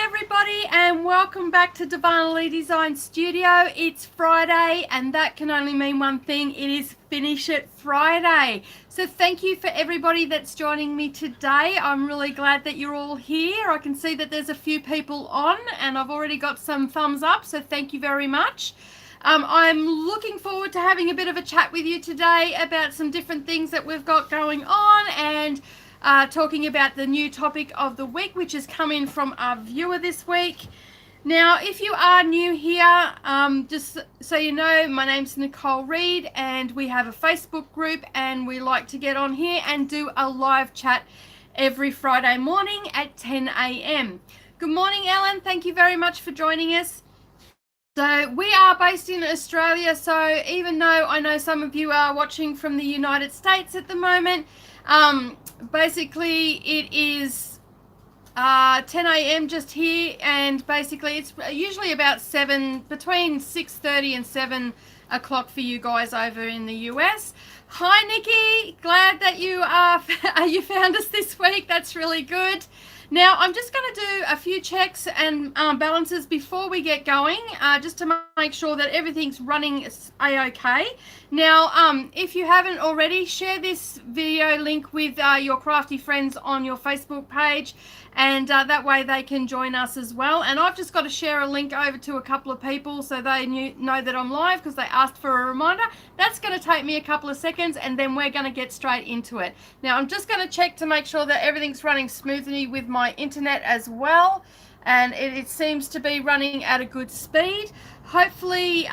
everybody, and welcome back to Darvanalee Design Studio. It's Friday, and that can only mean one thing. It is Finish It Friday. So thank you for everybody that's joining me today. I'm really glad that you're all here. I can see that there's a few people on, and I've already got some thumbs up, so thank you very much. I'm looking forward to having a bit of a chat with you today about some different things that we've got going on, and talking about the new topic of the week, which has come in from our viewer this week. Now, if you are new here, just so you know, my name's Nicole Reed, and we have a Facebook group, and we like to get on here and do a live chat every Friday morning at 10 a.m. Good morning, Ellen. Thank you very much for joining us. So we are based in Australia, so even though I know some of you are watching from the United States at the moment, basically it is 10 a.m. just here, and basically it's usually about between 6:30 and 7 o'clock for you guys over in the US. Hi Nikki, glad that you found us this week. That's really good. Now, I'm just going to do a few checks and balances before we get going, just to make sure that everything's running a-okay. Now, if you haven't already, share this video link with your crafty friends on your Facebook page, and that way they can join us as well. And I've just got to share a link over to a couple of people so they know that I'm live, because they asked for a reminder. That's going to take me a couple of seconds, and then we're going to get straight into it. Now, I'm just going to check to make sure that everything's running smoothly with my internet as well, and it seems to be running at a good speed. Hopefully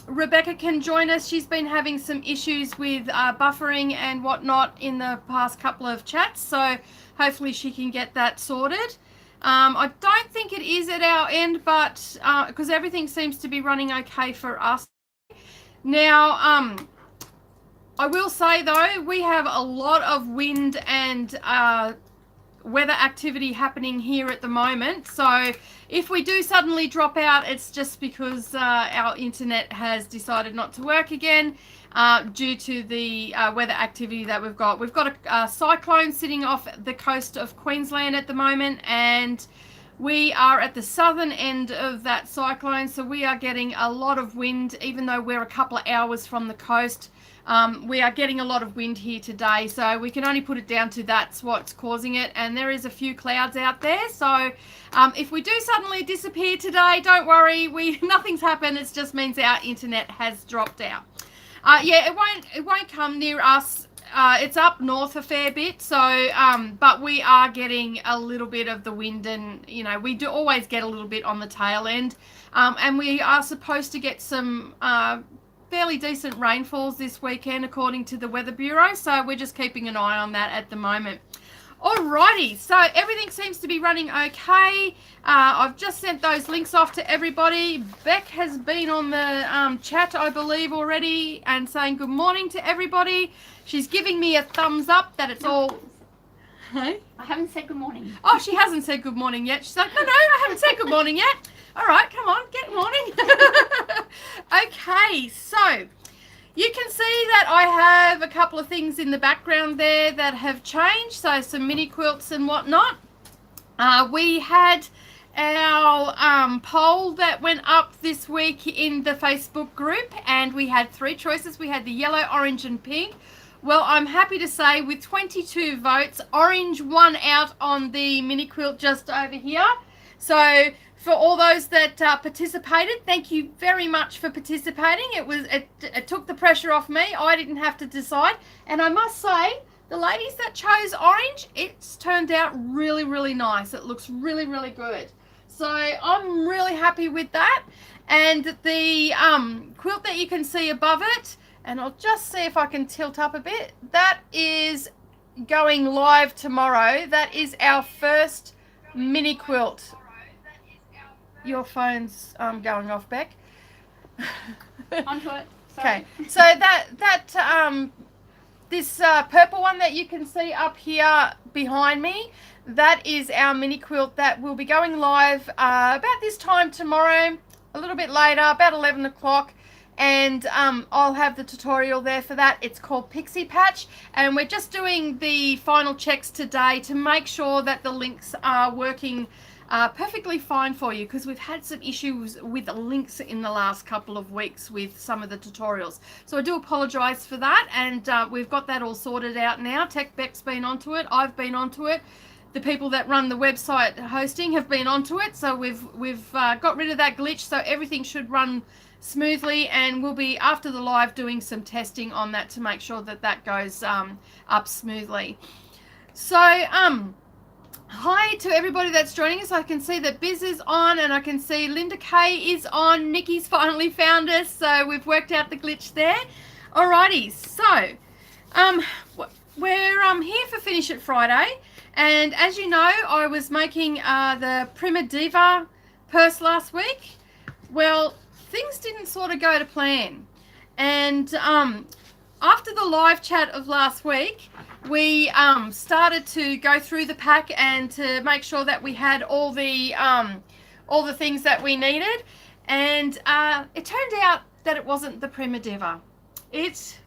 Rebecca can join us. She's been having some issues with buffering and whatnot in the past couple of chats, so hopefully she can get that sorted. I don't think it is at our end, but because everything seems to be running okay for us. Now, I will say though, we have a lot of wind and weather activity happening here at the moment, so if we do suddenly drop out, it's just because our internet has decided not to work again due to the weather activity that we've got. We've got a cyclone sitting off the coast of Queensland at the moment, and we are at the southern end of that cyclone, so we are getting a lot of wind. Even though we're a couple of hours from the coast, we are getting a lot of wind here today, so we can only put it down to that's what's causing it. And there is a few clouds out there, so if we do suddenly disappear today, don't worry, nothing's happened. It just means our internet has dropped out. Yeah, it won't come near us. It's up north a fair bit, so but we are getting a little bit of the wind, and you know, we do always get a little bit on the tail end, and we are supposed to get some fairly decent rainfalls this weekend according to the Weather Bureau, so we're just keeping an eye on that at the moment. Alrighty, so everything seems to be running okay. I've just sent those links off to everybody. Beck has been on the chat, I believe, already, and saying good morning to everybody. She's giving me a thumbs up that it's all... Hey? I haven't said good morning. Oh, she hasn't said good morning yet. She's like, no, I haven't said good morning yet. All right, come on, get morning. Okay, so you can see that I have a couple of things in the background there that have changed, so some mini quilts and whatnot. We had our poll that went up this week in the Facebook group, and we had 3 choices. We had the yellow, orange and pink. Well, I'm happy to say with 22 votes, orange won out on the mini quilt just over here. So for all those that participated, thank you very much for participating. It took the pressure off me. I didn't have to decide. And I must say, the ladies that chose orange, it's turned out really, really nice. It looks really, really good. So I'm really happy with that. And the quilt that you can see above it, and I'll just see if I can tilt up a bit, that is going live tomorrow. That is our first mini quilt. Your phone's going off, Beck. Onto it. Okay, so this purple one that you can see up here behind me, that is our mini quilt that will be going live about this time tomorrow, a little bit later, about 11 o'clock. And I'll have the tutorial there for that. It's called Pixie Patch, and we're just doing the final checks today to make sure that the links are working perfectly fine for you, because we've had some issues with links in the last couple of weeks with some of the tutorials. So I do apologise for that, and we've got that all sorted out now. Tech Beck's been onto it. I've been onto it. The people that run the website hosting have been onto it. So we've got rid of that glitch. So everything should run smoothly, and we'll be after the live doing some testing on that to make sure that that goes up smoothly. So hi to everybody that's joining us. I can see that Biz is on, and I can see Linda Kay is on. Nikki's finally found us, so we've worked out the glitch there. Alrighty, so we're here for Finish It Friday, and as you know, I was making the Prima Diva purse last week. Well, things didn't sort of go to plan, and after the live chat of last week, we started to go through the pack and to make sure that we had all the things that we needed, and it turned out that it wasn't the Prima Diva. It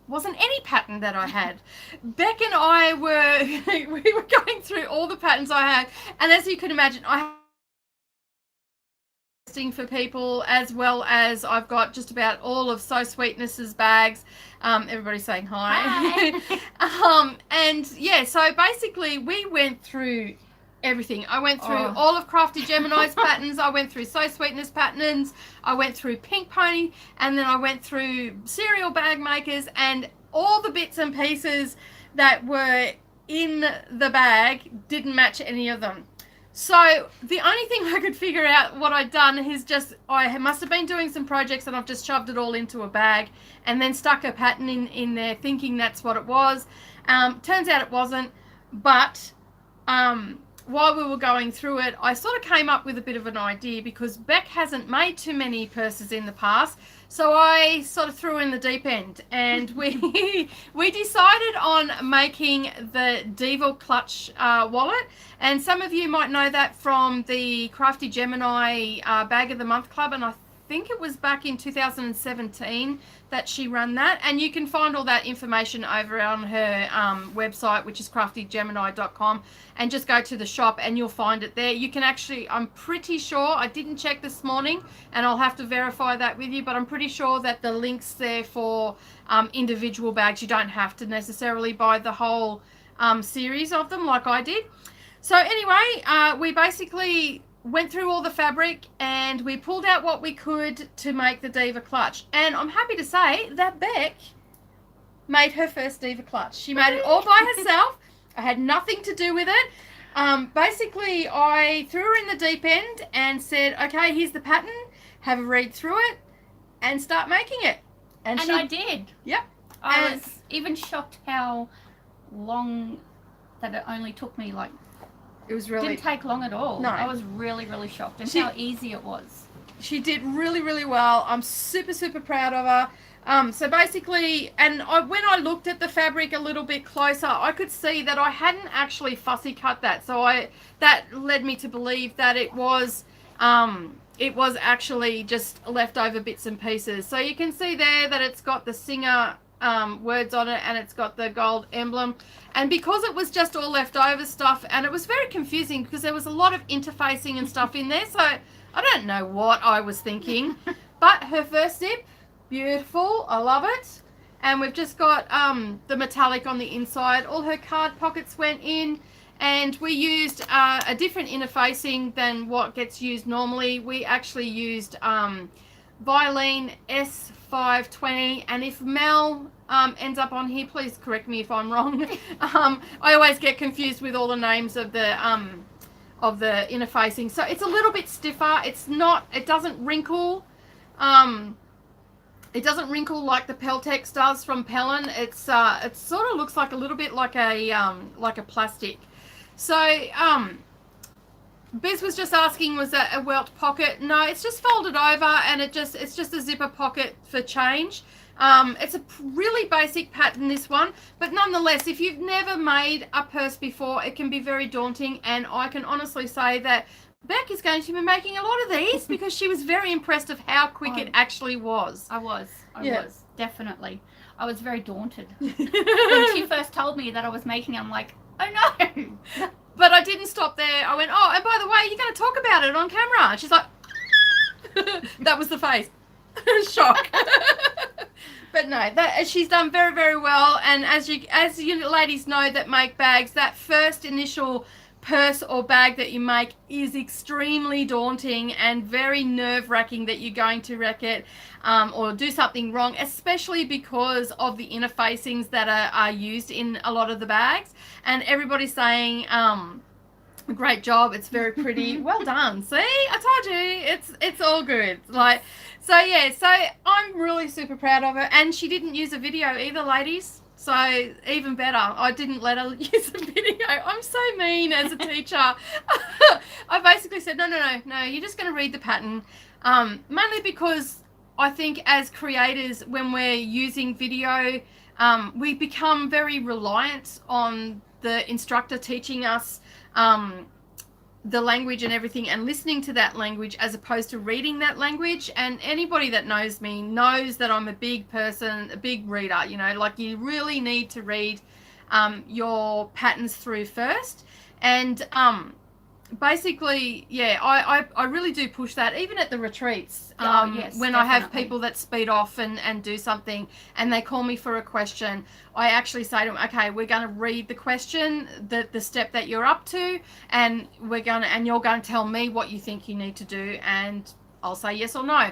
wasn't any pattern that I had. Beck and I we were going through all the patterns I had, and as you can imagine, I have for people, as well as I've got just about all of So Sweetness's bags. Everybody's saying hi. And yeah, so basically we went through everything. I went through all of Crafty Gemini's patterns. I went through So Sweetness patterns. I went through Pink Pony, and then I went through cereal bag makers, and all the bits and pieces that were in the bag didn't match any of them. So the only thing I could figure out what I'd done is just, I must have been doing some projects and I've just shoved it all into a bag and then stuck a pattern in there thinking that's what it was. Turns out it wasn't, but while we were going through it, I sort of came up with a bit of an idea, because Beck hasn't made too many purses in the past. So I sort of threw in the deep end, and we decided on making the Diva Clutch wallet. And some of you might know that from the Crafty Gemini Bag of the Month Club, and I think it was back in 2017 that she ran that. And you can find all that information over on her website, which is craftygemini.com, and just go to the shop and you'll find it there. You can actually, I'm pretty sure, I didn't check this morning and I'll have to verify that with you, but I'm pretty sure that the link's there for individual bags. You don't have to necessarily buy the whole series of them like I did. So anyway, we basically went through all the fabric and we pulled out what we could to make the Diva Clutch. And I'm happy to say that Beck made her first Diva Clutch. She made it all by herself. I had nothing to do with it. Basically, I threw her in the deep end and said, okay, here's the pattern, have a read through it and start making it. And I did. Yep. I was even shocked how long that it only took me, like, it was really, didn't take long at all. No. I was really, really shocked, and how easy it was. She did really, really well. I'm super, super proud of her. So basically, and when I looked at the fabric a little bit closer, I could see that I hadn't actually fussy cut that. So that led me to believe that it was actually just leftover bits and pieces. So you can see there that it's got the Singer words on it, and it's got the gold emblem. And because it was just all leftover stuff, and it was very confusing because there was a lot of interfacing and stuff in there, so I don't know what I was thinking. But her first zip, beautiful, I love it. And we've just got the metallic on the inside. All her card pockets went in, and we used a different interfacing than what gets used normally. We actually used Violin S520, and if Mel ends up on here, please correct me if I'm wrong. I always get confused with all the names of the interfacing. So it's a little bit stiffer. It doesn't wrinkle. It doesn't wrinkle like the Peltex does from Pellon. It sort of looks like a little bit like a plastic. So Biz was just asking, was that a welt pocket? No, it's just folded over, and it's just a zipper pocket for change. It's a really basic pattern, this one, but nonetheless, if you've never made a purse before, it can be very daunting, and I can honestly say that Beck is going to be making a lot of these because she was very impressed of how quick it actually was. I was, definitely. I was very daunted. When she first told me that I was making, I'm like, oh no! But I didn't stop there. I went, oh, and by the way, you're going to talk about it on camera. And she's like, that was the face. Shock. But no, that she's done very, very well. And as you ladies know that make bags, that first initial purse or bag that you make is extremely daunting and very nerve-wracking that you're going to wreck it or do something wrong, especially because of the interfacings that are used in a lot of the bags. And everybody's saying, great job, it's very pretty. Well done. See, I told you, it's all good. Like, so yeah, so I'm really super proud of her. And she didn't use a video either, ladies. So even better, I didn't let her use a video. I'm so mean as a teacher. I basically said, no, you're just going to read the pattern. Mainly because I think as creators, when we're using video, we become very reliant on the instructor teaching us the language and everything and listening to that language as opposed to reading that language. And anybody that knows me knows that I'm a big person, a big reader, you know, like you really need to read your patterns through first. And basically, yeah, I really do push that even at the retreats. Yes, when definitely. I have people that speed off and do something and they call me for a question, I actually say to them, okay, we're going to read the question, the step that you're up to, and you're going to tell me what you think you need to do, and I'll say yes or no.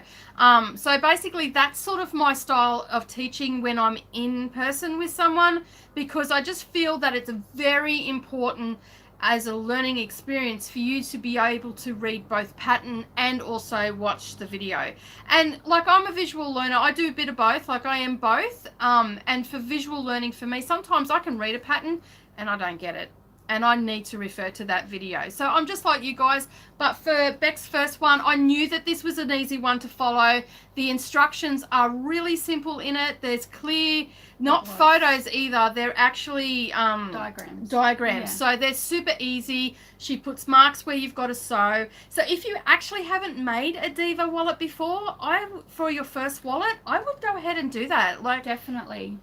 So basically that's sort of my style of teaching when I'm in person with someone, because I just feel that it's very important as a learning experience for you to be able to read both pattern and also watch the video. And like, I'm a visual learner, I do a bit of both, like I am both. And for visual learning, for me, sometimes I can read a pattern and I don't get it, and I need to refer to that video. So I'm just like you guys. But for Beck's first one, I knew that this was an easy one to follow. The instructions are really simple in it. There's clear, not photos either, they're actually diagrams. Yeah. So they're super easy. She puts marks where you've got to sew. So if you actually haven't made a Diva wallet before, for your first wallet, I would go ahead and do that. Like, Definitely.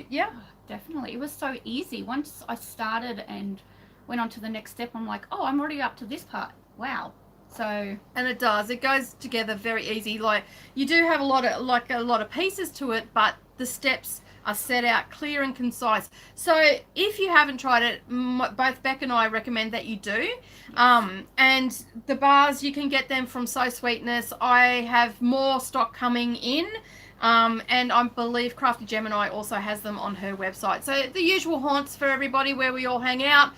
yeah. Definitely. It was so easy. Once I started and went on to the next step, I'm like, oh, I'm already up to this part. Wow. So, and it goes together very easy. Like, you do have a lot of pieces to it, but the steps are set out clear and concise. So if you haven't tried it, both Beck and I recommend that you do. And the bars, you can get them from So Sweetness. I have more stock coming in. And I believe Crafty Gemini also has them on her website. So the usual haunts for everybody where we all hang out,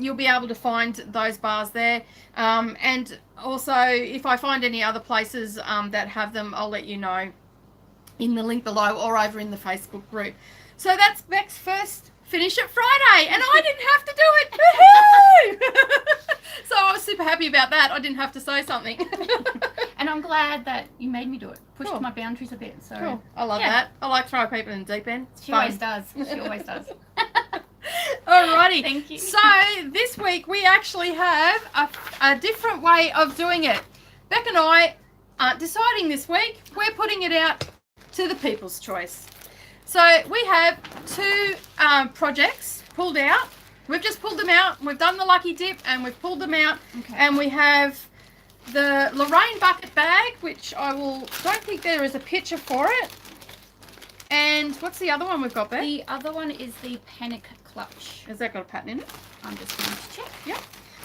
you'll be able to find those bars there. And also, if I find any other places that have them, I'll let you know in the link below or over in the Facebook group. So that's Beck's first Finish It Friday, and I didn't have to do it. Woohoo! So I was super happy about that. I didn't have to say something. And I'm glad that you made me do it. Pushed Cool. my boundaries a bit. So Cool. I love that. I like throwing people in the deep end. She always does. She always does. Alrighty. Thank you. So this week we actually have a different way of doing it. Beck and I aren't deciding this week. We're putting it out to the people's choice. So we have two projects pulled out. We've just pulled them out. We've done the lucky dip and we've pulled them out. Okay. And we have the Lorraine bucket bag, which don't think there is a picture for it. And what's the other one we've got, Beck? The other one is the Panic Clutch. Has that got a pattern in it? I'm just going to check. Yep.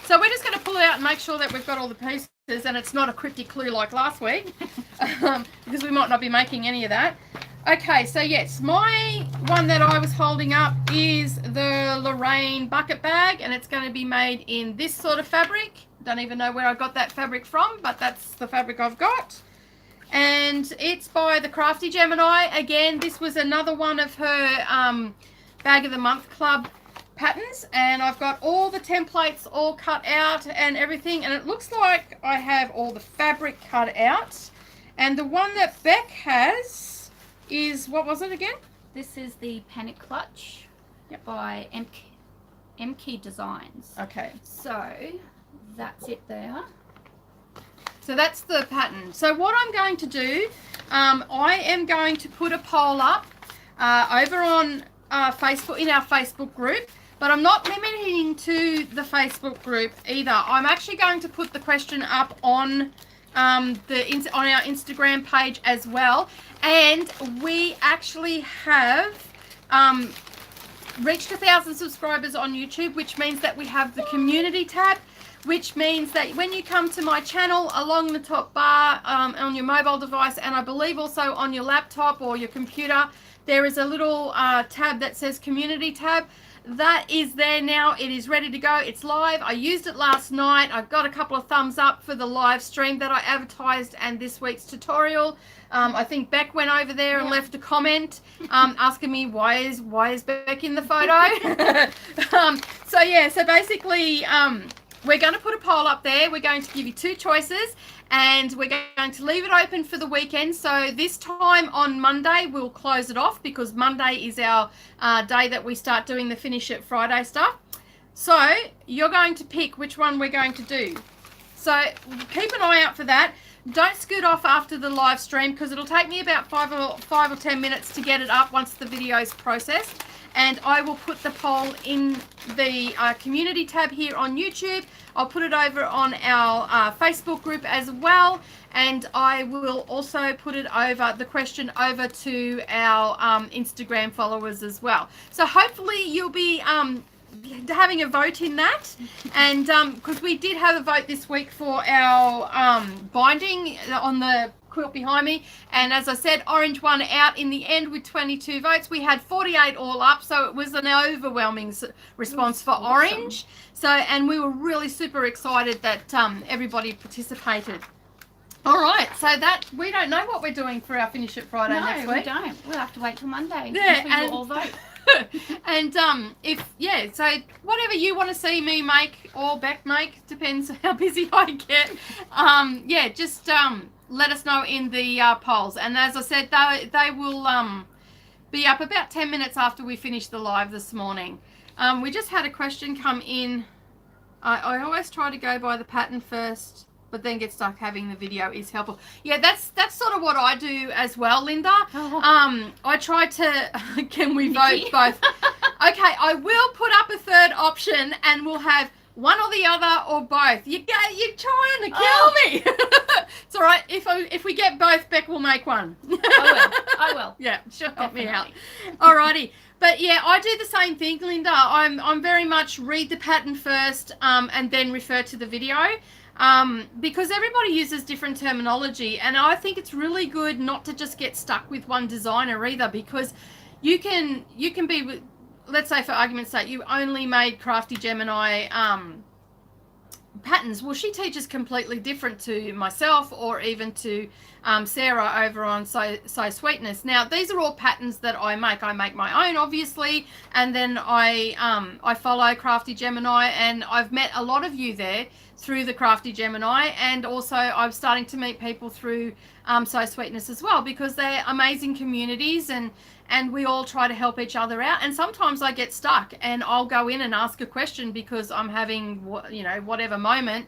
So we're just going to pull it out and make sure that we've got all the pieces and it's not a cryptic clue like last week, because we might not be making any of that. Okay, so yes, my one that I was holding up is the Lorraine bucket bag, and it's going to be made in this sort of fabric. Don't even know where I got that fabric from, but that's the fabric I've got. And it's by the Crafty Gemini. Again, this was another one of her Bag of the Month Club patterns, and I've got all the templates all cut out and everything, and it looks like I have all the fabric cut out. And the one that Beck has is, what was it again? This is the Panic Clutch by MK Designs. Okay. So that's it there. So that's the pattern. So what I'm going to do, I am going to put a poll up over on Facebook, in our Facebook group. But I'm not limiting to the Facebook group either. I'm actually going to put the question up on on our Instagram page as well. And we actually have reached 1,000 subscribers on YouTube, which means that we have the community tab, which means that when you come to my channel, along the top bar on your mobile device, and I believe also on your laptop or your computer, there is a little tab that says community tab. That is there now. It is ready to go. It's live. I used it last night. I got a couple of thumbs up for the live stream that I advertised and this week's tutorial. I think Beck went over there and left a comment asking me why is Beck in the photo. So basically we're going to put a poll up there. We're going to give you 2 choices, and we're going to leave it open for the weekend. So this time on Monday, we'll close it off because Monday is our day that we start doing the Finish It Friday stuff. So you're going to pick which one we're going to do. So keep an eye out for that. Don't scoot off after the live stream because it'll take me about 5 or 10 minutes to get it up once the video is processed. And I will put the poll in the community tab here on YouTube. I'll put it over on our Facebook group as well. And I will also put it over, the question over to our Instagram followers as well. So hopefully you'll be having a vote in that. And because we did have a vote this week for our binding on the quilt behind me, and as I said, orange won out in the end with 22 votes. We had 48 all up, so it was an overwhelming response for orange. So, and we were really super excited that everybody participated. All right, so that we don't know what we're doing for our Finish It Friday next week. No, we don't. We'll have to wait till Monday. Yeah, and we'll all vote. And so whatever you want to see me make or Beck make, depends how busy I get. Just let us know in the polls. And as I said, they will be up about 10 minutes after we finish the live this morning. We just had a question come in. I always try to go by the pattern first, but then get stuck. Having the video is helpful. Yeah, that's sort of what I do as well, Linda. I try to, can we vote both? Okay, I will put up a third option and we'll have one or the other or both. You're trying to kill me. It's all right. If we get both, Beck will make one. I will. Yeah, she'll help me out. Alrighty. But yeah, I do the same thing, Linda. I'm very much read the pattern first and then refer to the video. Because everybody uses different terminology, and I think it's really good not to just get stuck with one designer either, because you can be, let's say for argument's sake, you only made Crafty Gemini patterns. Well, she teaches completely different to myself or even to Sarah over on So Sweetness. Now, these are all patterns that I make. I make my own, obviously, and then I follow Crafty Gemini, and I've met a lot of you there through the Crafty Gemini, and also I'm starting to meet people through So Sweetness as well, because they're amazing communities, and we all try to help each other out. And sometimes I get stuck and I'll go in and ask a question because I'm having whatever moment,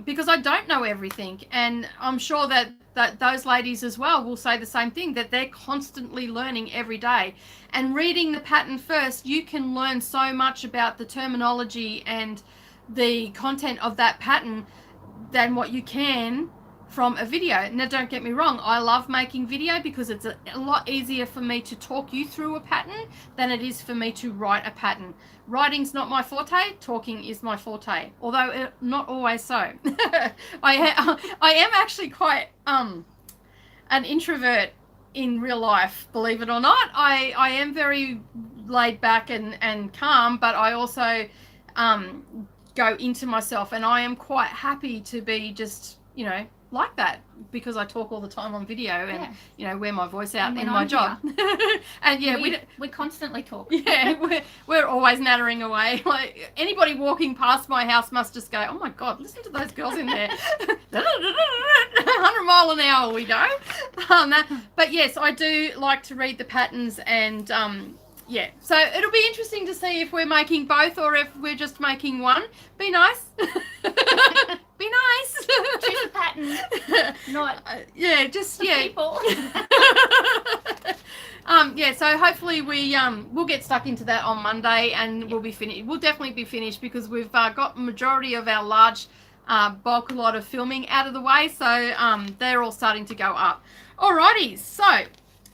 because I don't know everything. And I'm sure that those ladies as well will say the same thing, that they're constantly learning every day. And reading the pattern first, you can learn so much about the terminology and the content of that pattern than what you can from a video. Now, don't get me wrong, I love making video because it's a lot easier for me to talk you through a pattern than it is for me to write a pattern. Writing's not my forte, talking is my forte, although not always so. I am actually quite an introvert in real life, believe it or not. I am very laid back and calm, but I also go into myself, and I am quite happy to be just, like that, because I talk all the time on video and wear my voice out in my job. And we constantly talk. Yeah, we're always nattering away. Like, anybody walking past my house must just go, oh my God, listen to those girls in there. 100 mile an hour we go. But yes, I do like to read the patterns, and so it'll be interesting to see if we're making both or if we're just making one. Be nice. be nice. Choose a pattern, not yeah, just the people. Yeah, so hopefully we'll get stuck into that on Monday, and we'll be finished. We'll definitely be finished because we've got majority of our large bulk lot of filming out of the way, so they're all starting to go up. Alrighty, so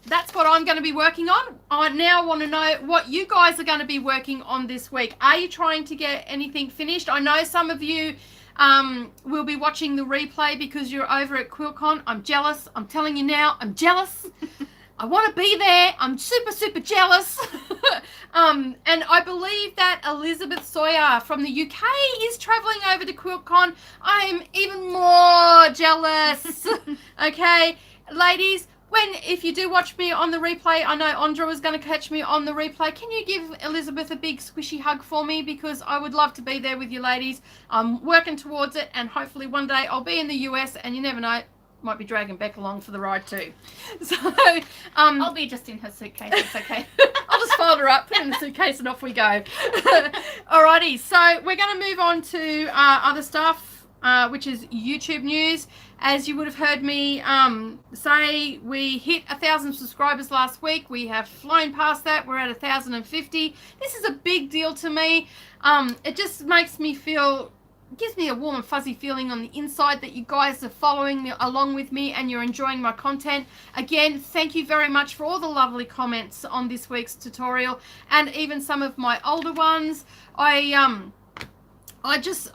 that's what I'm going to be working on. I now want to know what you guys are going to be working on this week. Are you trying to get anything finished? I know some of you will be watching the replay because you're over at QuiltCon. I'm jealous. I'm telling you now, I'm jealous. I want to be there. I'm super, super jealous. And I believe that Elizabeth Sawyer from the UK is traveling over to QuiltCon. I'm even more jealous. Okay, ladies, if you do watch me on the replay, I know Andra is going to catch me on the replay. Can you give Elizabeth a big squishy hug for me? Because I would love to be there with you ladies. I'm working towards it, and hopefully one day I'll be in the US, and you never know, might be dragging Beck along for the ride too. So I'll be just in her suitcase. It's okay. I'll just fold her up, put her in the suitcase, and off we go. Alrighty, so we're going to move on to other stuff, which is YouTube news. As you would have heard me say, we hit 1,000 subscribers last week. We have flown past that. We're at 1,050. This is a big deal to me. It just makes me feel, gives me a warm and fuzzy feeling on the inside that you guys are following me along with me and you're enjoying my content. Again, thank you very much for all the lovely comments on this week's tutorial, and even some of my older ones. I'm just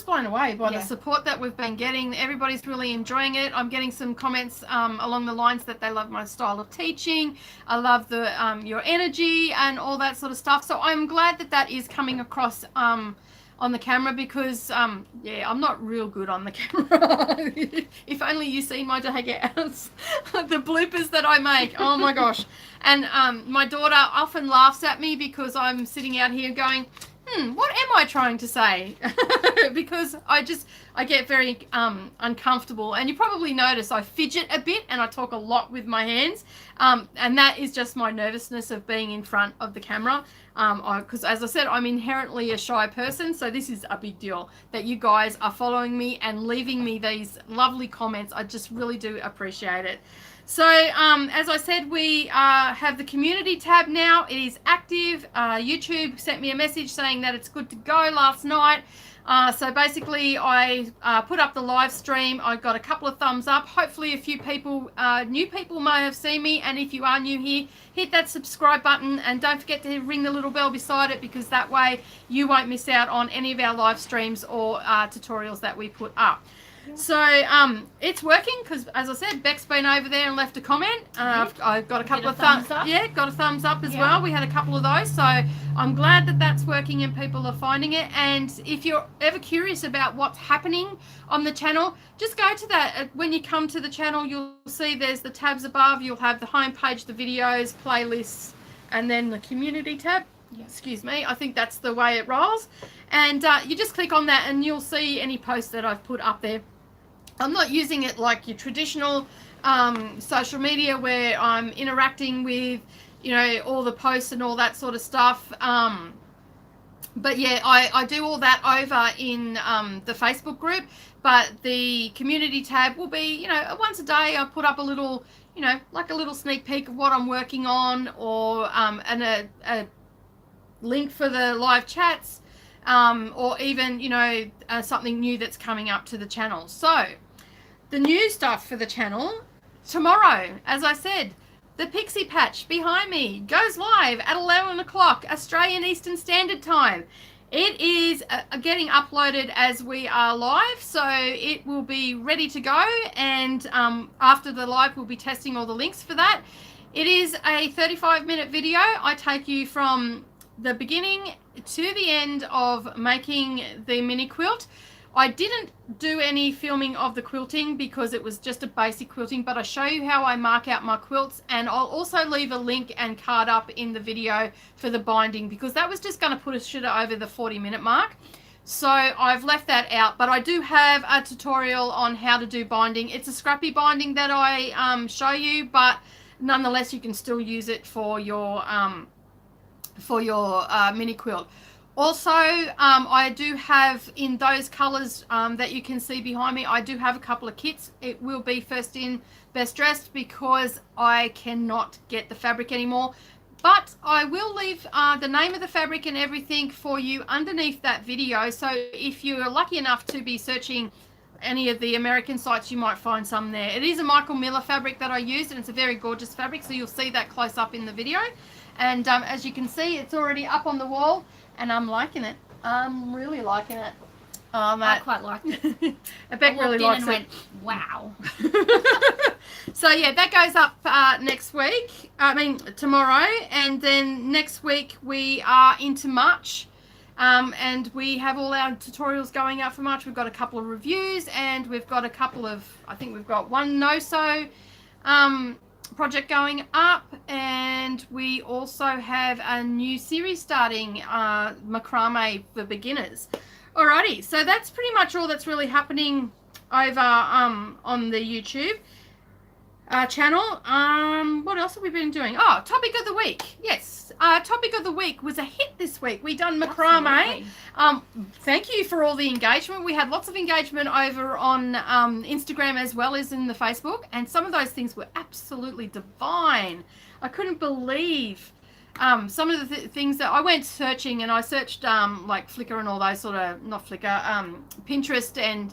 blown away by the support that we've been getting. Everybody's really enjoying it. I'm getting some comments along the lines that they love my style of teaching. I love the your energy and all that sort of stuff. So I'm glad that that is coming across on the camera, because yeah, I'm not real good on the camera. If only you seen my hangouts, the bloopers that I make. Oh my gosh. And my daughter often laughs at me because I'm sitting out here going, what am I trying to say? Because I get very uncomfortable, and you probably notice I fidget a bit and I talk a lot with my hands, and that is just my nervousness of being in front of the camera, because as I said, I'm inherently a shy person, so this is a big deal that you guys are following me and leaving me these lovely comments. I just really do appreciate it. So, as I said, we have the community tab now. It is active. YouTube sent me a message saying that it's good to go last night. So basically, I put up the live stream. I got a couple of thumbs up. Hopefully, a few people, new people may have seen me. And if you are new here, hit that subscribe button. And don't forget to ring the little bell beside it, because that way you won't miss out on any of our live streams or tutorials that we put up. So it's working, because as I said, Beck's been over there and left a comment. I've got a couple of thumbs up. Yeah, got a thumbs up as well. We had a couple of those, so I'm glad that that's working and people are finding it. And if you're ever curious about what's happening on the channel, just go to that. When you come to the channel, you'll see there's the tabs above. You'll have the home page, the videos, playlists, and then the community tab. Excuse me, I think that's the way it rolls. And you just click on that and you'll see any posts that I've put up there. I'm not using it like your traditional social media where I'm interacting with, you know, all the posts and all that sort of stuff. But yeah, I do all that over in the Facebook group. But the community tab will be, you know, once a day I put up a little, you know, like a little sneak peek of what I'm working on, or a link for the live chats, or even, you know, something new that's coming up to the channel. So the new stuff for the channel tomorrow, as I said, the Pixie Patch behind me goes live at 11 o'clock Australian Eastern Standard Time. It is getting uploaded as we are live, so it will be ready to go, and after the live we'll be testing all the links for that. It is a 35-minute video. I take you from the beginning to the end of making the mini quilt. I didn't do any filming of the quilting because it was just a basic quilting, but I show you how I mark out my quilts, and I'll also leave a link and card up in the video for the binding, because that was just going to put us over the 40-minute mark. So I've left that out, but I do have a tutorial on how to do binding. It's a scrappy binding that I show you, but nonetheless you can still use it for your mini quilt. Also, I do have in those colours that you can see behind me, I do have a couple of kits. It will be first in, best dressed, because I cannot get the fabric anymore. But I will leave the name of the fabric and everything for you underneath that video. So if you're lucky enough to be searching any of the American sites, you might find some there. It is a Michael Miller fabric that I used, and it's a very gorgeous fabric. So you'll see that close up in the video. And as you can see, it's already up on the wall. And I'm liking it. I'm really liking it. I quite liked it. Beck really likes it. Went, wow. So yeah, that goes up next week. Tomorrow, and then next week we are into March, and we have all our tutorials going out for March. We've got a couple of reviews, and we've got a couple of, I think we've got one no-sew project going up, and we also have a new series starting, macrame for beginners. Alrighty, so that's pretty much all that's really happening over on the YouTube channel. What else have we been doing? Oh, topic of the week. Yes, topic of the week was a hit this week. We done macrame. Thank you for all the engagement. We had lots of engagement over on Instagram as well as in the Facebook, and some of those things were absolutely divine. I couldn't believe some of the things that I went searching, and I searched like Flickr and all those sort of, not Flickr, Pinterest and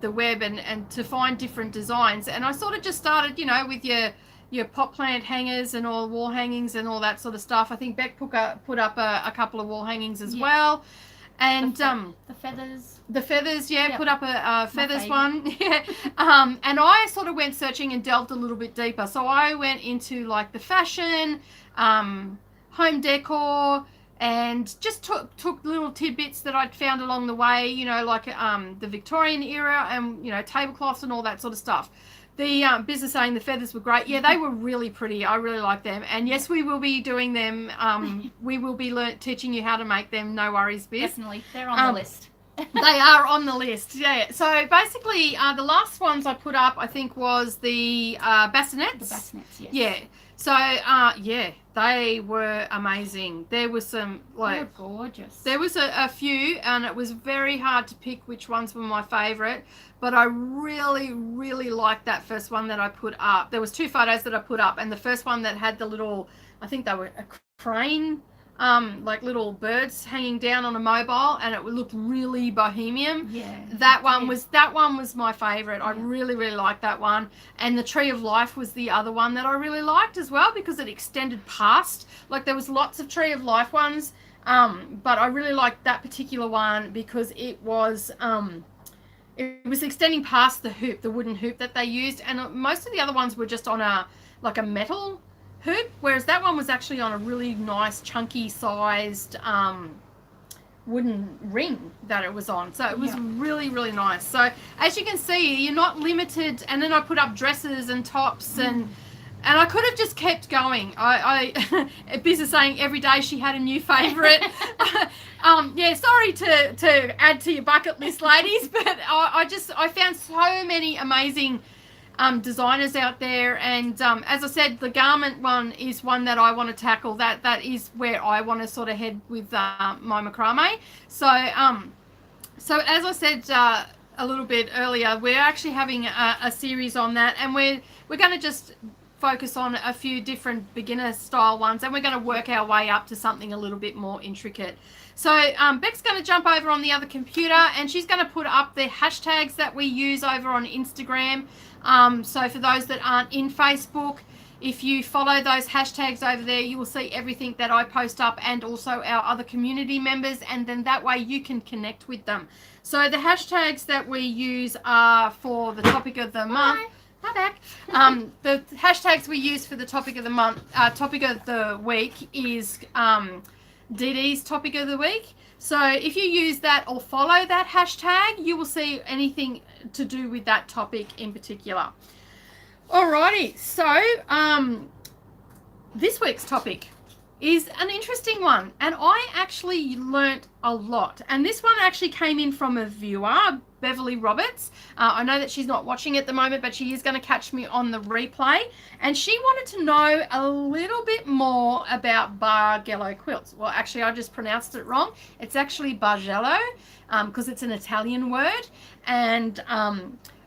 the web, and to find different designs. And I sort of just started, you know, with your pot plant hangers and all wall hangings and all that sort of stuff. I think Beck put up a couple of wall hangings as well. And the feathers. The feathers, yeah, yep. Put up a feathers one. Yeah. And I sort of went searching and delved a little bit deeper. So I went into like the fashion, home decor, and just took little tidbits that I'd found along the way, you know, like the Victorian era and, you know, tablecloths and all that sort of stuff. The business saying the feathers were great. Yeah, they were really pretty. I really like them. And yes, we will be doing them. We will be teaching you how to make them. No worries, Biz. Definitely. They're on the list. They are on the list, yeah. So basically, the last ones I put up, I think, was the bassinets. The bassinets, yes. Yeah. So, yeah, they were amazing. There was some, like... They were gorgeous. There was a few, and it was very hard to pick which ones were my favourite. But I really, really liked that first one that I put up. There was 2 photos that I put up, and the first one that had the little, I think they were a crane, like little birds hanging down on a mobile, and it looked really bohemian. Yeah. That one was my favorite. Yeah. I really, really liked that one. And the Tree of Life was the other one that I really liked as well, because it extended past. Like, there was lots of Tree of Life ones, but I really liked that particular one because it was extending past the hoop, the wooden hoop that they used, and most of the other ones were just on a metal hoop, whereas that one was actually on a really nice chunky sized wooden ring that it was on. So it was really, really nice. So as you can see, you're not limited. And then I put up dresses and tops, and I could have just kept going. Biz is saying every day she had a new favorite. Yeah, sorry to add to your bucket list, ladies, but I found so many amazing designers out there, and as I said, the garment one is one that I want to tackle. That is where I want to sort of head with my macrame. So as I said a little bit earlier, we're actually having a series on that, and we're going to just focus on a few different beginner style ones, and we're going to work our way up to something a little bit more intricate. So Beck's going to jump over on the other computer, and she's going to put up the hashtags that we use over on Instagram. So for those that aren't in Facebook, if you follow those hashtags over there, you will see everything that I post up, and also our other community members, and then that way you can connect with them. So the hashtags that we use are for the topic of the month. Hi, Beck. The hashtags we use for the topic of the month, topic of the week is DD's topic of the week. So if you use that or follow that hashtag, you will see anything to do with that topic in particular. Alrighty, so this week's topic is an interesting one, and I actually learnt a lot. And this one actually came in from a viewer, Beverly Roberts. I know that she's not watching at the moment, but she is going to catch me on the replay. And she wanted to know a little bit more about Bargello quilts. Well, actually, I just pronounced it wrong. It's actually Bargello, because it's an Italian word. And I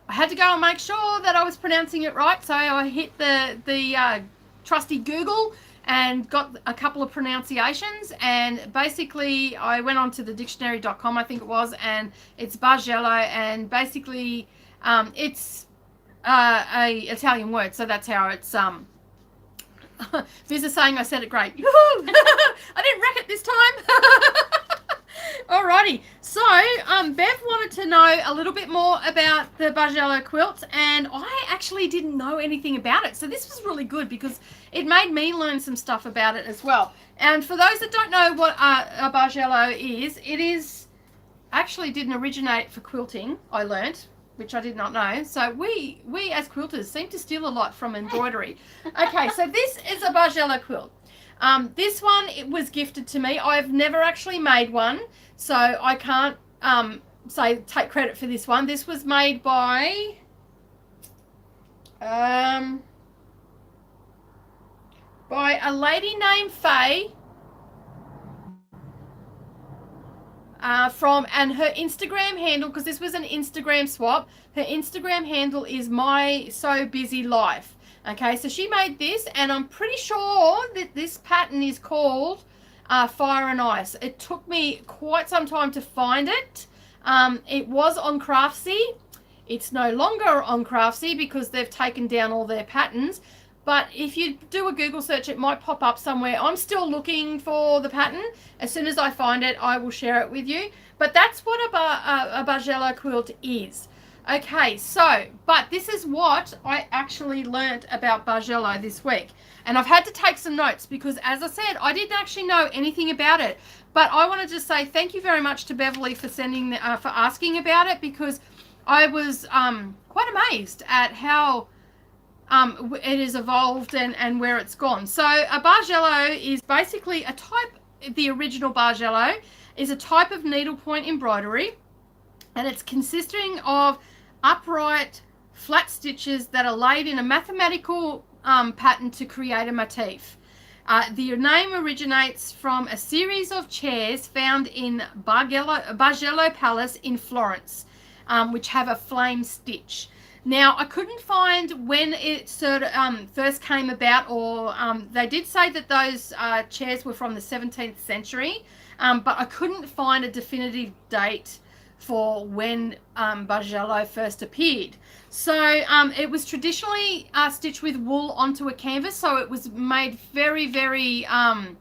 had to go and make sure that I was pronouncing it right. So I hit the trusty Google and got a couple of pronunciations, and basically I went on to the dictionary.com, I think it was, and it's Bargello, and basically it's a Italian word, so that's how it's Viz is saying I said it great. I didn't wreck it this time. Alrighty, so Bev wanted to know a little bit more about the Bargello quilt, and I actually didn't know anything about it, so this was really good because it made me learn some stuff about it as well. And for those that don't know what a Bargello is, it is actually didn't originate for quilting, I learnt, which I did not know. So we as quilters seem to steal a lot from embroidery. Okay, so this is a Bargello quilt. This one, it was gifted to me. I've never actually made one, so I can't take credit for this one. This was made by a lady named Faye, and her Instagram handle, because this was an Instagram swap, her Instagram handle is My So Busy Life. Okay, so she made this, and I'm pretty sure that this pattern is called Fire and Ice. It took me quite some time to find it. It was on Crafty. It's no longer on Crafty because they've taken down all their patterns. But if you do a Google search, it might pop up somewhere. I'm still looking for the pattern. As soon as I find it, I will share it with you. But that's what a Bargello quilt is. Okay, so, but this is what I actually learnt about Bargello this week. And I've had to take some notes because, as I said, I didn't actually know anything about it. But I wanted to say thank you very much to Beverly for for asking about it, because I was quite amazed at how it has evolved and where it's gone. So a Bargello is basically a type, the original Bargello is a type of needlepoint embroidery, and it's consisting of upright flat stitches that are laid in a mathematical pattern to create a motif. The name originates from a series of chairs found in Bargello Palace in Florence, which have a flame stitch. Now, I couldn't find when it sort of first came about, or they did say that those chairs were from the 17th century, but I couldn't find a definitive date for when Bargello first appeared. So it was traditionally stitched with wool onto a canvas, so it was made very, very... I'm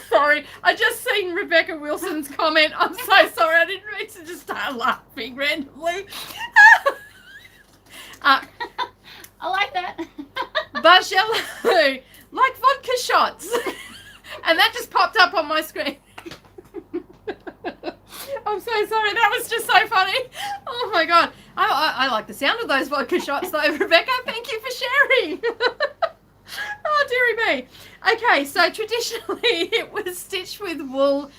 sorry, I just seen Rebecca Wilson's comment. I'm so sorry, I didn't mean to just start laughing randomly. I like that. Bargello, like vodka shots. And that just popped up on my screen. I'm so sorry, that was just so funny. Oh my god, I like the sound of those vodka shots though, Rebecca. Thank you for sharing. Oh dearie me. Okay, so traditionally it was stitched with wool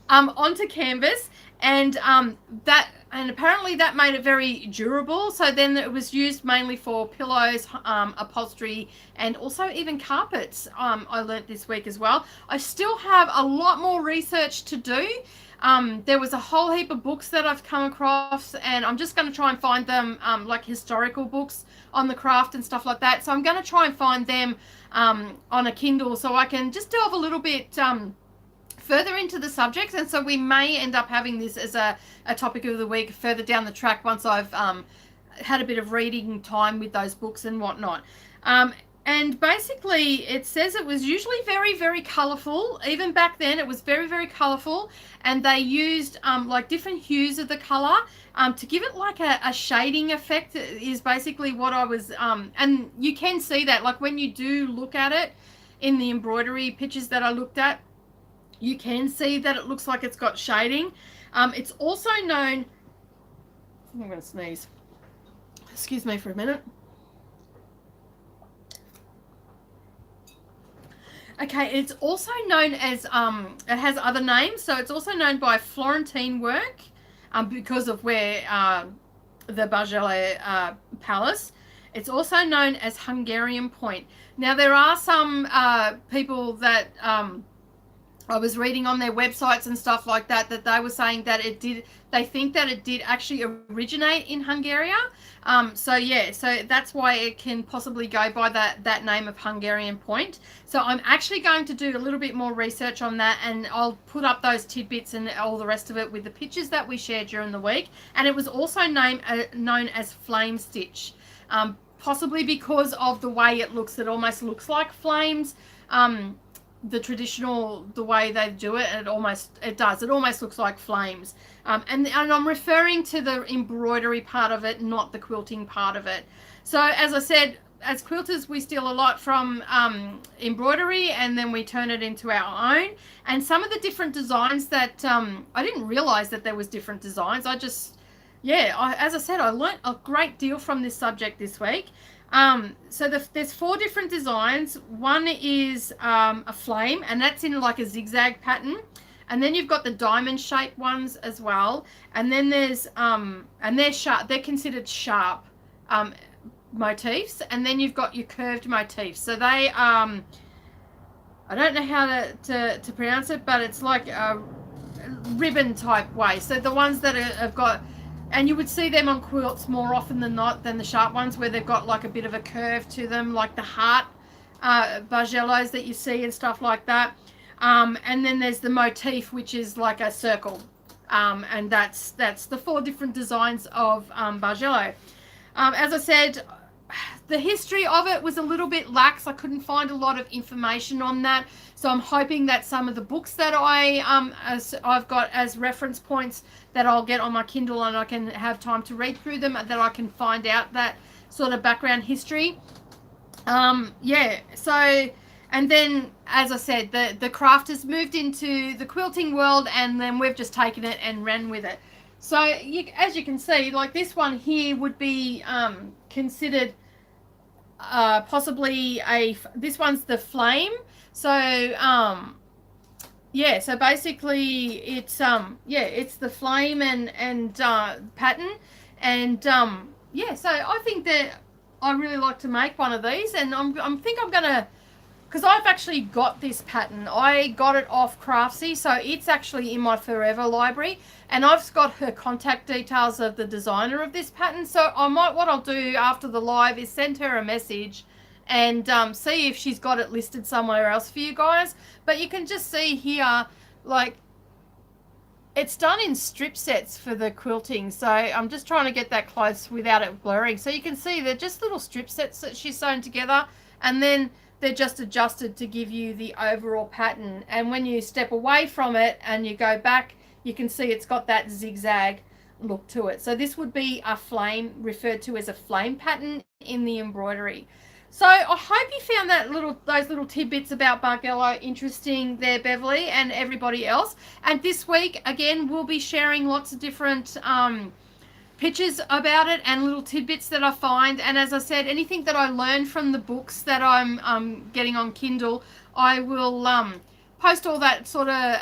onto canvas, and apparently that made it very durable. So then it was used mainly for pillows, upholstery, and also even carpets. I learnt this week as well. I still have a lot more research to do. There was a whole heap of books that I've come across, and I'm just going to try and find them, like historical books on the craft and stuff like that. So I'm going to try and find them on a Kindle so I can just delve a little bit further into the subjects. And so we may end up having this as a topic of the week further down the track once I've had a bit of reading time with those books and whatnot. And basically it says it was usually very, very colourful. Even back then it was very, very colourful, and they used like different hues of the colour to give it like a shading effect is basically what I was, and you can see that like when you do look at it in the embroidery pictures that I looked at, you can see that it looks like it's got shading. It's also known, I'm going to sneeze, excuse me for a minute. Okay, it's also known as it has other names, so it's also known by Florentine work, because of where the Bargello Palace. It's also known as Hungarian point. Now there are some people that I was reading on their websites and stuff like that they were saying that they think that it did actually originate in Hungary. So that's why it can possibly go by that name of Hungarian point. So I'm actually going to do a little bit more research on that, and I'll put up those tidbits and all the rest of it with the pictures that we shared during the week. And it was also known as flame stitch, possibly because of the way it looks. It almost looks like flames. The way they do it, it almost looks like flames. And I'm referring to the embroidery part of it, not the quilting part of it. So as I said, as quilters, we steal a lot from embroidery, and then we turn it into our own. And some of the different designs that I didn't realize that there was different designs. As I said, I learnt a great deal from this subject this week. So there's 4 different designs. One is a flame, and that's in like a zigzag pattern. And then you've got the diamond shaped ones as well. And then there's and they're sharp. They're considered sharp motifs. And then you've got your curved motifs. So they I don't know how to pronounce it, but it's like a ribbon type way. So the ones that have got, and you would see them on quilts more often than not than the sharp ones, where they've got like a bit of a curve to them, like the heart Bargellos that you see and stuff like that. And then there's the motif, which is like a circle. And that's the 4 different designs of Bargello. As I said, the history of it was a little bit lax. I couldn't find a lot of information on that. So I'm hoping that some of the books that I've got as reference points that I'll get on my Kindle, and I can have time to read through them, that I can find out that sort of background history. So, and then, as I said, the crafters moved into the quilting world, and then we've just taken it and ran with it. So as you can see, like this one here would be considered possibly this one's the flame. So so basically it's it's the flame and pattern, and so I think that I really like to make one of these, and I'm gonna, because I've actually got this pattern. I got it off Crafty, so it's actually in my forever library, and I've got her contact details of the designer of this pattern. So what I'll do after the live is send her a message and see if she's got it listed somewhere else for you guys. But you can just see here, like, it's done in strip sets for the quilting. So I'm just trying to get that close without it blurring. So you can see they're just little strip sets that she's sewn together, and then they're just adjusted to give you the overall pattern. And when you step away from it and you go back, you can see it's got that zigzag look to it. So this would be a flame, referred to as a flame pattern in the embroidery. So I hope you found those little tidbits about Bargello interesting there, Beverly, and everybody else. And this week, again, we'll be sharing lots of different pictures about it and little tidbits that I find. And as I said, anything that I learned from the books that I'm getting on Kindle, I will post all that sort of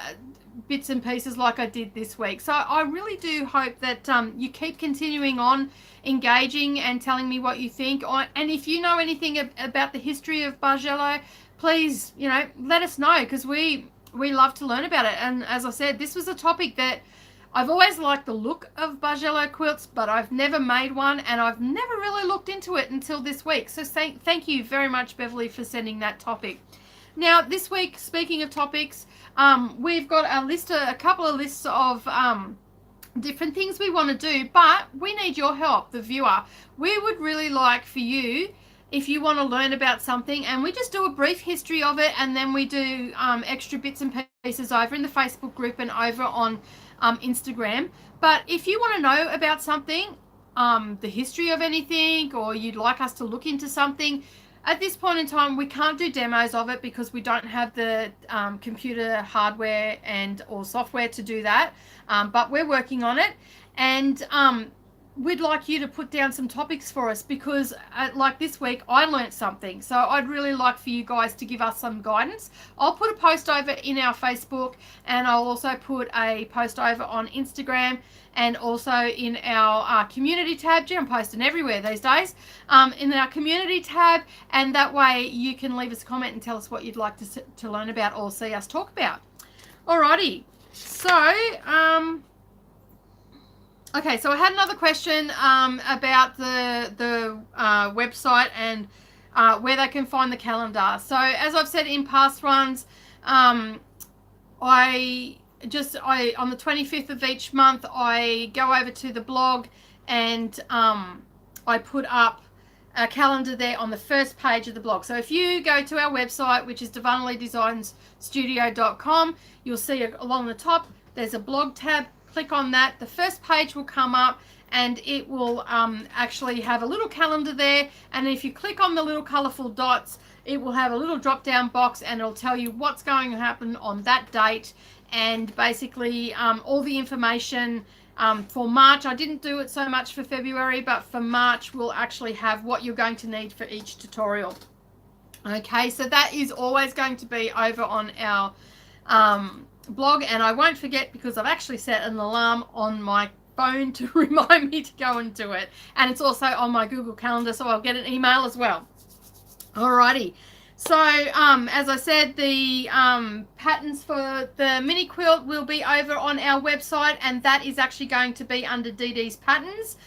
bits and pieces like I did this week. So I really do hope that you keep continuing on engaging and telling me what you think. And if you know anything about the history of Bargello, please, let us know, because we love to learn about it. And as I said, this was a topic that I've always liked the look of Bargello quilts, but I've never made one, and I've never really looked into it until this week. So thank you very much, Beverly, for sending that topic. Now, this week, speaking of topics, we've got a couple of lists of different things we want to do, but we need your help, the viewer. We would really like for you, if you want to learn about something, and we just do a brief history of it, and then we do extra bits and pieces over in the Facebook group and over on Instagram. But if you want to know about something, the history of anything, or you'd like us to look into something, at this point in time, we can't do demos of it because we don't have the computer hardware or software to do that. But we're working on it. And we'd like you to put down some topics for us, because like this week I learnt something, so I'd really like for you guys to give us some guidance. I'll put a post over in our Facebook, and I'll also put a post over on Instagram, and also in our community tab. Gee, I'm posting everywhere these days, in our community tab, and that way you can leave us a comment and tell us what you'd like to learn about or see us talk about. Alrighty, so okay, so I had another question about the website and where they can find the calendar. So as I've said in past ones, I on the 25th of each month I go over to the blog, and I put up a calendar there on the first page of the blog. So if you go to our website, which is DarvanaleeDesignsStudio.com, you'll see along the top there's a blog tab. Click on that. The first page will come up, and it will actually have a little calendar there. And if you click on the little colorful dots, it will have a little drop down box, and it'll tell you what's going to happen on that date, and basically all the information for March. I didn't do it so much for February, but for March we'll actually have what you're going to need for each tutorial. Okay, so that is always going to be over on our blog, and I won't forget, because I've actually set an alarm on my phone to remind me to go and do it, and it's also on my Google Calendar, so I'll get an email as well. Alrighty, so as I said, the patterns for the mini quilt will be over on our website, and that is actually going to be under DD's patterns.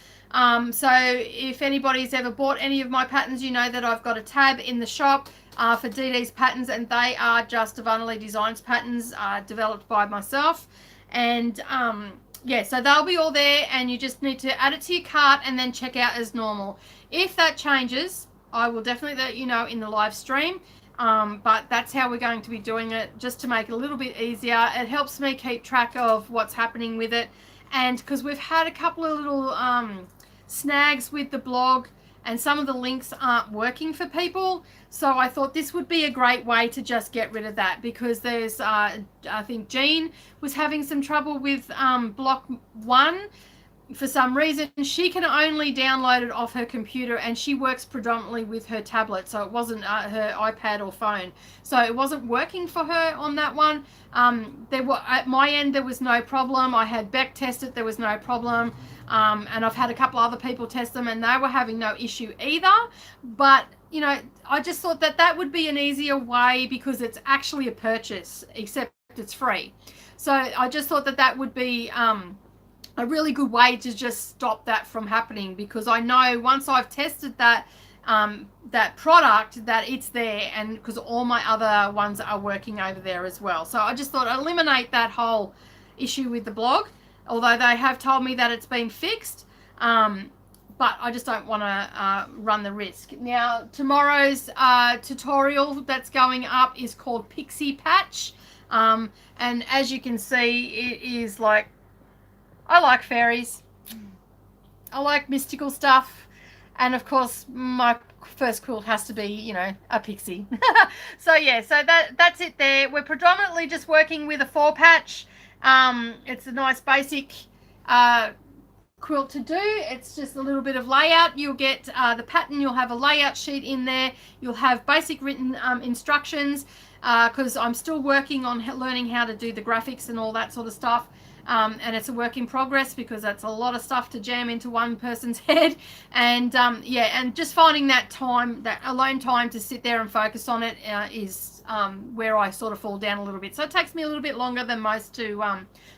So if anybody's ever bought any of my patterns, you know that I've got a tab in the shop for DD's patterns, and they are just Darvanalee Designs patterns developed by myself. And yeah, so they'll be all there, and you just need to add it to your cart and then check out as normal. If that changes, I will definitely let you know in the live stream. But that's how we're going to be doing it, just to make it a little bit easier. It helps me keep track of what's happening with it, and because we've had a couple of little snags with the blog, and some of the links aren't working for people, so I thought this would be a great way to just get rid of that, because there's I think Jean was having some trouble with block 1. For some reason, she can only download it off her computer, and she works predominantly with her tablet, so it wasn't her iPad or phone, so it wasn't working for her on that one. At my end there was no problem. I had Beck test it, there was no problem, and I've had a couple other people test them, and they were having no issue either. But you know, I just thought that that would be an easier way, because it's actually a purchase, except it's free. So I just thought that that would be a really good way to just stop that from happening, because I know once I've tested that that product, that it's there, and because all my other ones are working over there as well. So I just thought I'd eliminate that whole issue with the blog, although they have told me that it's been fixed, but I just don't want to run the risk. Now, tomorrow's tutorial that's going up is called Pixie Patch, and as you can see, it is like, I like fairies, I like mystical stuff, and of course my first quilt has to be, you know, a pixie. So yeah, so that's it there. We're predominantly just working with a 4-patch. It's a nice basic quilt to do. It's just a little bit of layout. You'll get the pattern, you'll have a layout sheet in there, you'll have basic written instructions, because I'm still working on learning how to do the graphics and all that sort of stuff. And it's a work in progress, because that's a lot of stuff to jam into one person's head. And yeah, and just finding that time, that alone time to sit there and focus on it is where I sort of fall down a little bit. So it takes me a little bit longer than most to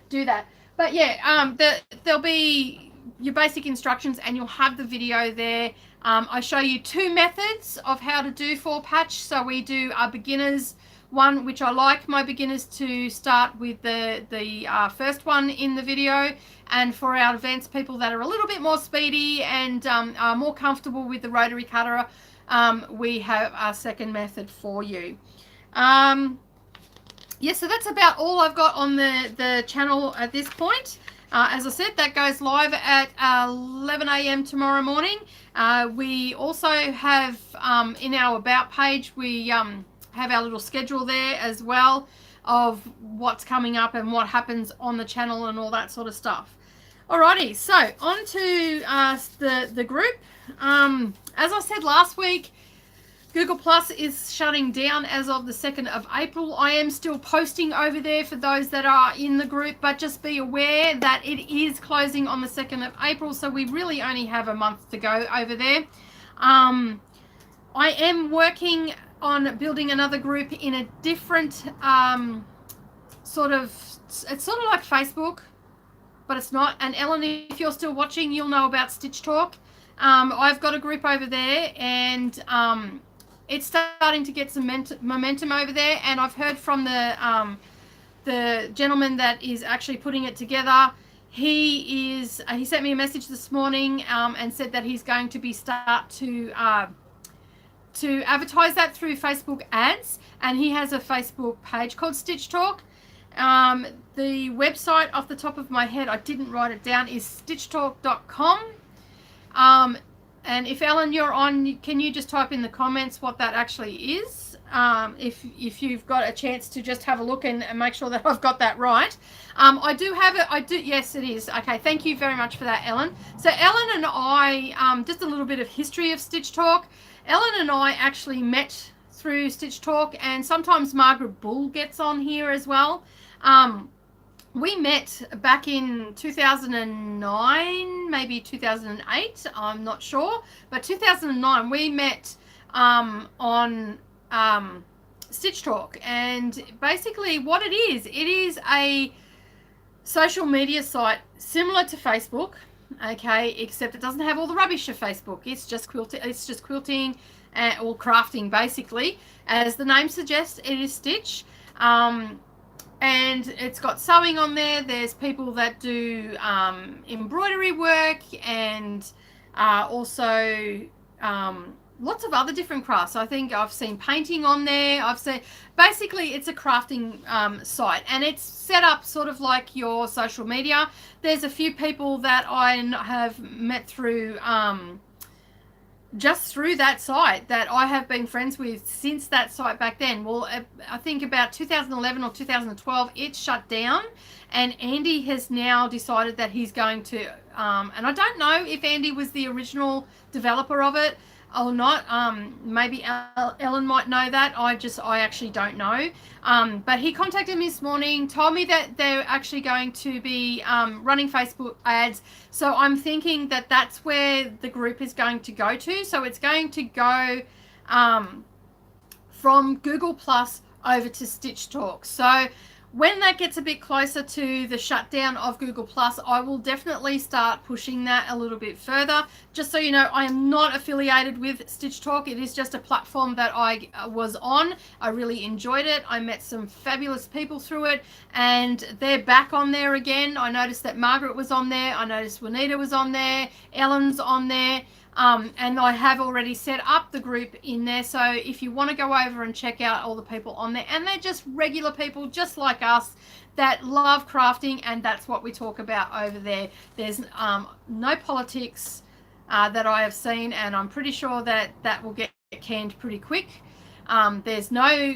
do that. But yeah, there'll be your basic instructions, and you'll have the video there. I show you 2 methods of how to do 4-patch. So we do our beginners one, which I like my beginners to start with the first one in the video, and for our advanced people that are a little bit more speedy and are more comfortable with the rotary cutter, we have our second method for you. Yeah, so that's about all I've got on the channel at this point. As I said, that goes live at 11 a.m. tomorrow morning. We also have in our About page, we have our little schedule there as well of what's coming up and what happens on the channel and all that sort of stuff. Alrighty, so on to the group. As I said last week, Google Plus is shutting down as of the 2nd of April. I am still posting over there for those that are in the group, but just be aware that it is closing on the 2nd of April, so we really only have a month to go over there. I am working on building another group in a different it's sort of like Facebook, but it's not. And Ellen, if you're still watching, you'll know about Stitch Talk. I've got a group over there, and it's starting to get some momentum over there, and I've heard from the gentleman that is actually putting it together. He sent me a message this morning and said that he's going to start to advertise that through Facebook ads, and he has a Facebook page called Stitch Talk. The website off the top of my head, I didn't write it down, is stitchtalk.com. And if Ellen, you're on, can you just type in the comments what that actually is? If you've got a chance to just have a look and make sure that I've got that right. I do have it. Yes, it is. Okay, thank you very much for that, Ellen. So Ellen and I, just a little bit of history of Stitch Talk. Ellen and I actually met through Stitch Talk, and sometimes Margaret Bull gets on here as well. We met back in 2009, maybe 2008, I'm not sure, but 2009 we met on Stitch Talk, and basically what it is a social media site similar to Facebook, okay, except it doesn't have all the rubbish of Facebook. It's just quilting or crafting, basically. As the name suggests, it is Stitch. And it's got sewing on there. There's people that do embroidery work, and also lots of other different crafts. I think I've seen painting on there. Basically it's a crafting site, and it's set up sort of like your social media. There's a few people that I have met through just through that site that I have been friends with since that site back then. Well, I think about 2011 or 2012 it shut down, and Andy has now decided that he's going to and I don't know if Andy was the original developer of it or not. Maybe Ellen might know that. I actually don't know. But he contacted me this morning, told me that they're actually going to be running Facebook ads. So I'm thinking that that's where the group is going to go to. So it's going to go from Google Plus over to Stitch Talk. So when that gets a bit closer to the shutdown of Google Plus, I will definitely start pushing that a little bit further. Just so you know, I am not affiliated with Stitch Talk. It is just a platform that I was on. I really enjoyed it. I met some fabulous people through it, and they're back on there again. I noticed that Margaret was on there. I noticed Juanita was on there. Ellen's on there. And I have already set up the group in there, so if you want to go over and check out all the people on there, and they're just regular people just like us that love crafting, and that's what we talk about over there. There's no politics that I have seen, and I'm pretty sure that that will get canned pretty quick. There's no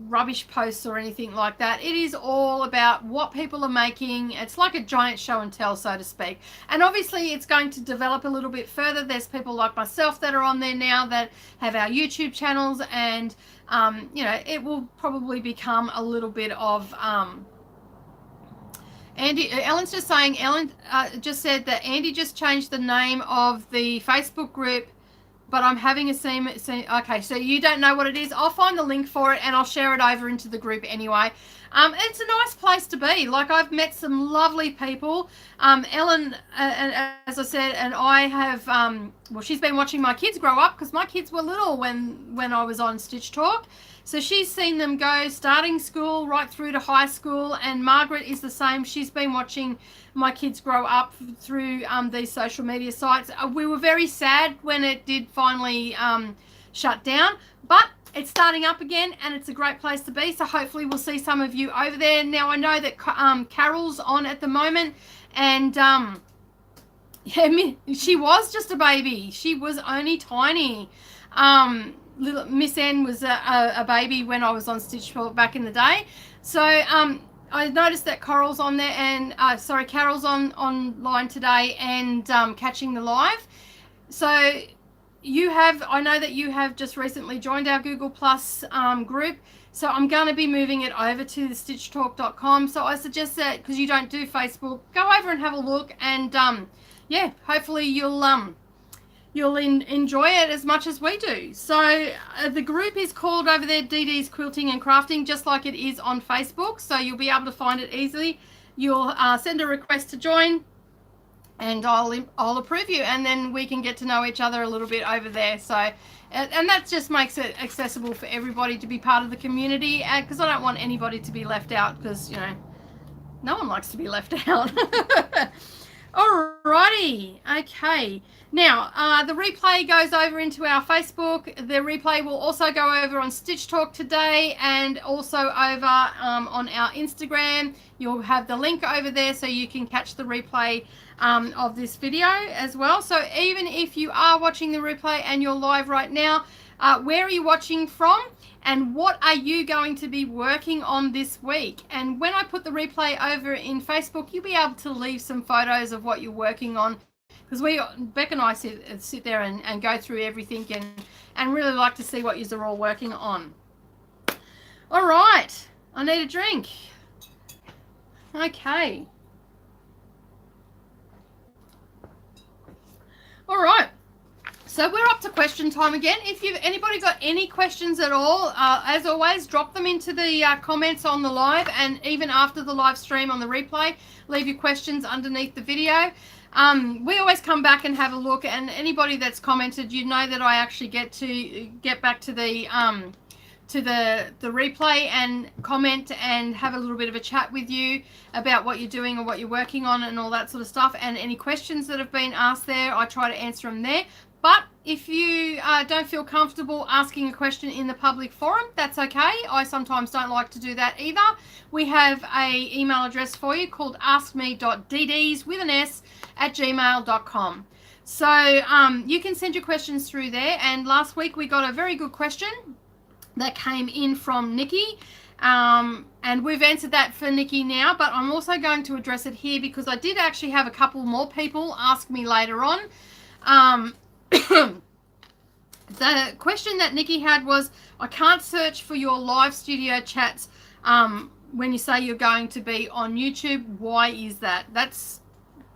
rubbish posts or anything like that. It is all about what people are making. It's like a giant show and tell, so to speak. And obviously it's going to develop a little bit further. There's people like myself that are on there now that have our YouTube channels, and it will probably become a little bit of Andy. Ellen's just saying, Ellen just said that Andy just changed the name of the Facebook group, but I'm having a scene. Okay, so you don't know what it is. I'll find the link for it and I'll share it over into the group anyway. It's a nice place to be. Like, I've met some lovely people. Ellen, as I said, and I have, well, she's been watching my kids grow up, because my kids were little when I was on Stitch Talk. So she's seen them go starting school right through to high school, and Margaret is the same. She's been watching my kids grow up through these social media sites. We were very sad when it did finally shut down, but it's starting up again, and it's a great place to be. So hopefully we'll see some of you over there. Now, I know that Carol's on at the moment, and yeah, she was just a baby. She was only tiny. Little Miss Ann was a baby when I was on Stitch Talk back in the day. So I noticed that Carol's on there, and Carol's online today and catching the live. So I know that you have just recently joined our Google Plus group. So I'm going to be moving it over to the stitchtalk.com. So I suggest that, because you don't do Facebook, go over and have a look, and yeah, hopefully you'll enjoy it as much as we do. So the group is called over there DD's Quilting and Crafting, just like it is on Facebook. So you'll be able to find it easily. You'll send a request to join, and I'll approve you, and then we can get to know each other a little bit over there. So, and that just makes it accessible for everybody to be part of the community, because I don't want anybody to be left out, because, you know, no one likes to be left out. Alrighty, okay. Now, the replay goes over into our Facebook. The replay will also go over on Stitch Talk today, and also over on our Instagram. You'll have the link over there so you can catch the replay of this video as well. So even if you are watching the replay and you're live right now, where are you watching from? And what are you going to be working on this week? And when I put the replay over in Facebook, you'll be able to leave some photos of what you're working on, because Beck and I sit there and go through everything, and really like to see what you're all working on. All right, I need a drink. Okay. All right. So we're up to question time again. If anybody got any questions at all, as always, drop them into the comments on the live, and even after the live stream on the replay, leave your questions underneath the video. We always come back and have a look, and anybody that's commented, you know that I actually get back to the replay and comment and have a little bit of a chat with you about what you're doing or what you're working on and all that sort of stuff. And any questions that have been asked there, I try to answer them there. But if you don't feel comfortable asking a question in the public forum, that's okay. I sometimes don't like to do that either. We have a email address for you called askme.dds@gmail.com. So you can send your questions through there. And last week we got a very good question that came in from Nikki. And we've answered that for Nikki now, but I'm also going to address it here, because I did actually have a couple more people ask me later on. The question that Nikki had was, I can't search for your live studio chats when you say you're going to be on YouTube. Why is that? That's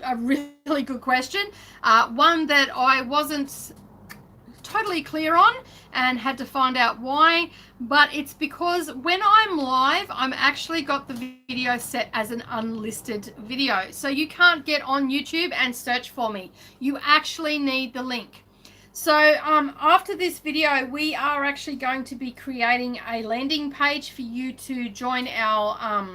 a really good question. One that I wasn't totally clear on and had to find out why, but it's because when I'm live, I'm actually got the video set as an unlisted video, so you can't get on YouTube and search for me. You actually need the link. So after this video, we are actually going to be creating a landing page for you to join our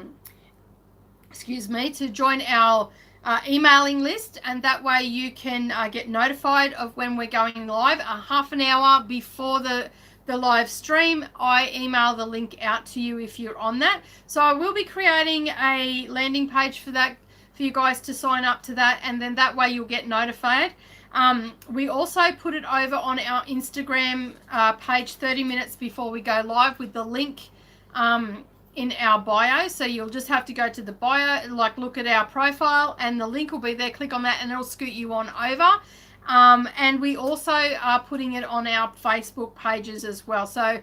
emailing list, and that way you can get notified of when we're going live. Half an hour before the live stream, I email the link out to you if you're on that. So I will be creating a landing page for that, for you guys to sign up to that, and then that way you'll get notified. We also put it over on our Instagram page 30 minutes before we go live with the link in our bio. So you'll just have to go to the bio, like look at our profile, and the link will be there. Click on that and it'll scoot you on over. And we also are putting it on our Facebook pages as well. So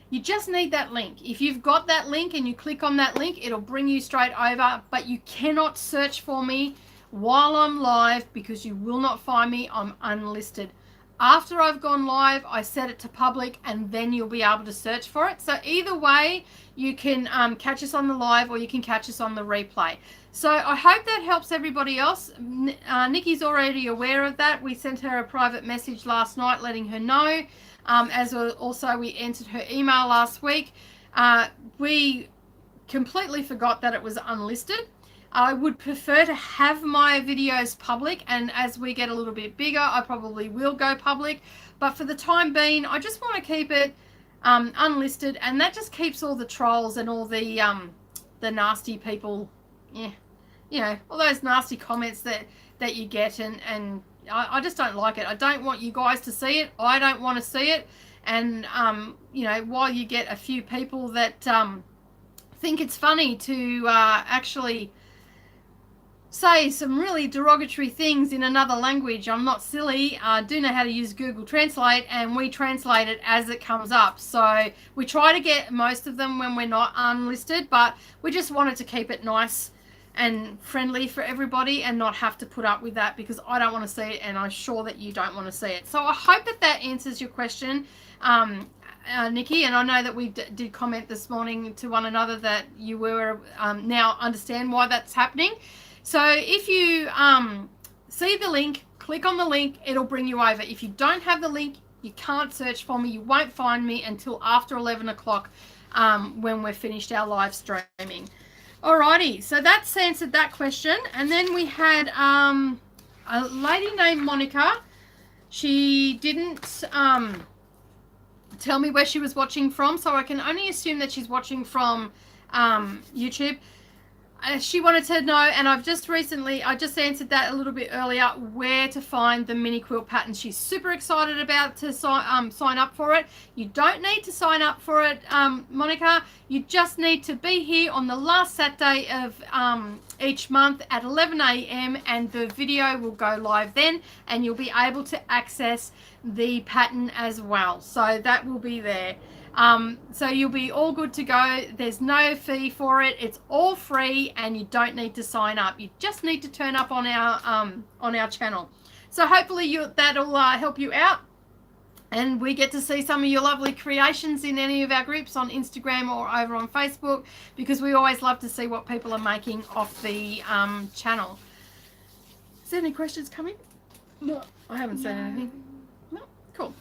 you just need that link. If you've got that link and you click on that link, it'll bring you straight over, but you cannot search for me while I'm live, because you will not find me. I'm unlisted. After I've gone live, I set it to public, and then you'll be able to search for it. So either way, you can catch us on the live, or you can catch us on the replay. So I hope that helps everybody else. Nikki's already aware of that. We sent her a private message last night letting her know. As also we entered her email last week. We completely forgot that it was unlisted. I would prefer to have my videos public, and as we get a little bit bigger, I probably will go public. But for the time being, I just want to keep it unlisted, and that just keeps all the trolls and all the nasty people, yeah, you know, all those nasty comments that you get, and I just don't like it. I don't want you guys to see it. I don't want to see it. And you know, while you get a few people that think it's funny to actually say some really derogatory things in another language. I'm not silly. I do know how to use Google Translate, and we translate it as it comes up. So we try to get most of them when we're not unlisted, but we just wanted to keep it nice and friendly for everybody and not have to put up with that, because I don't want to see it, and I'm sure that you don't want to see it. So I hope that that answers your question, Nikki, and I know that we did comment this morning to one another that you were now understand why that's happening. So if you see the link, click on the link, it'll bring you over. If you don't have the link, you can't search for me. You won't find me until after 11 o'clock when we're finished our live streaming. Alrighty, so that's answered that question. And then we had a lady named Monica. She didn't tell me where she was watching from, so I can only assume that she's watching from YouTube. She wanted to know, and I just answered that a little bit earlier, where to find the mini quilt patterns. She's super excited about to sign up for it. You don't need to sign up for it, Monica. You just need to be here on the last Saturday of each month at 11 a.m. and the video will go live then, and you'll be able to access the pattern as well. So that will be there. So you'll be all good to go. There's no fee for it. It's all free, and you don't need to sign up. You just need to turn up on our channel. So hopefully that'll help you out, and we get to see some of your lovely creations in any of our groups on Instagram or over on Facebook, because we always love to see what people are making off the channel. Is there any questions coming? No, I haven't seen anything. No, cool.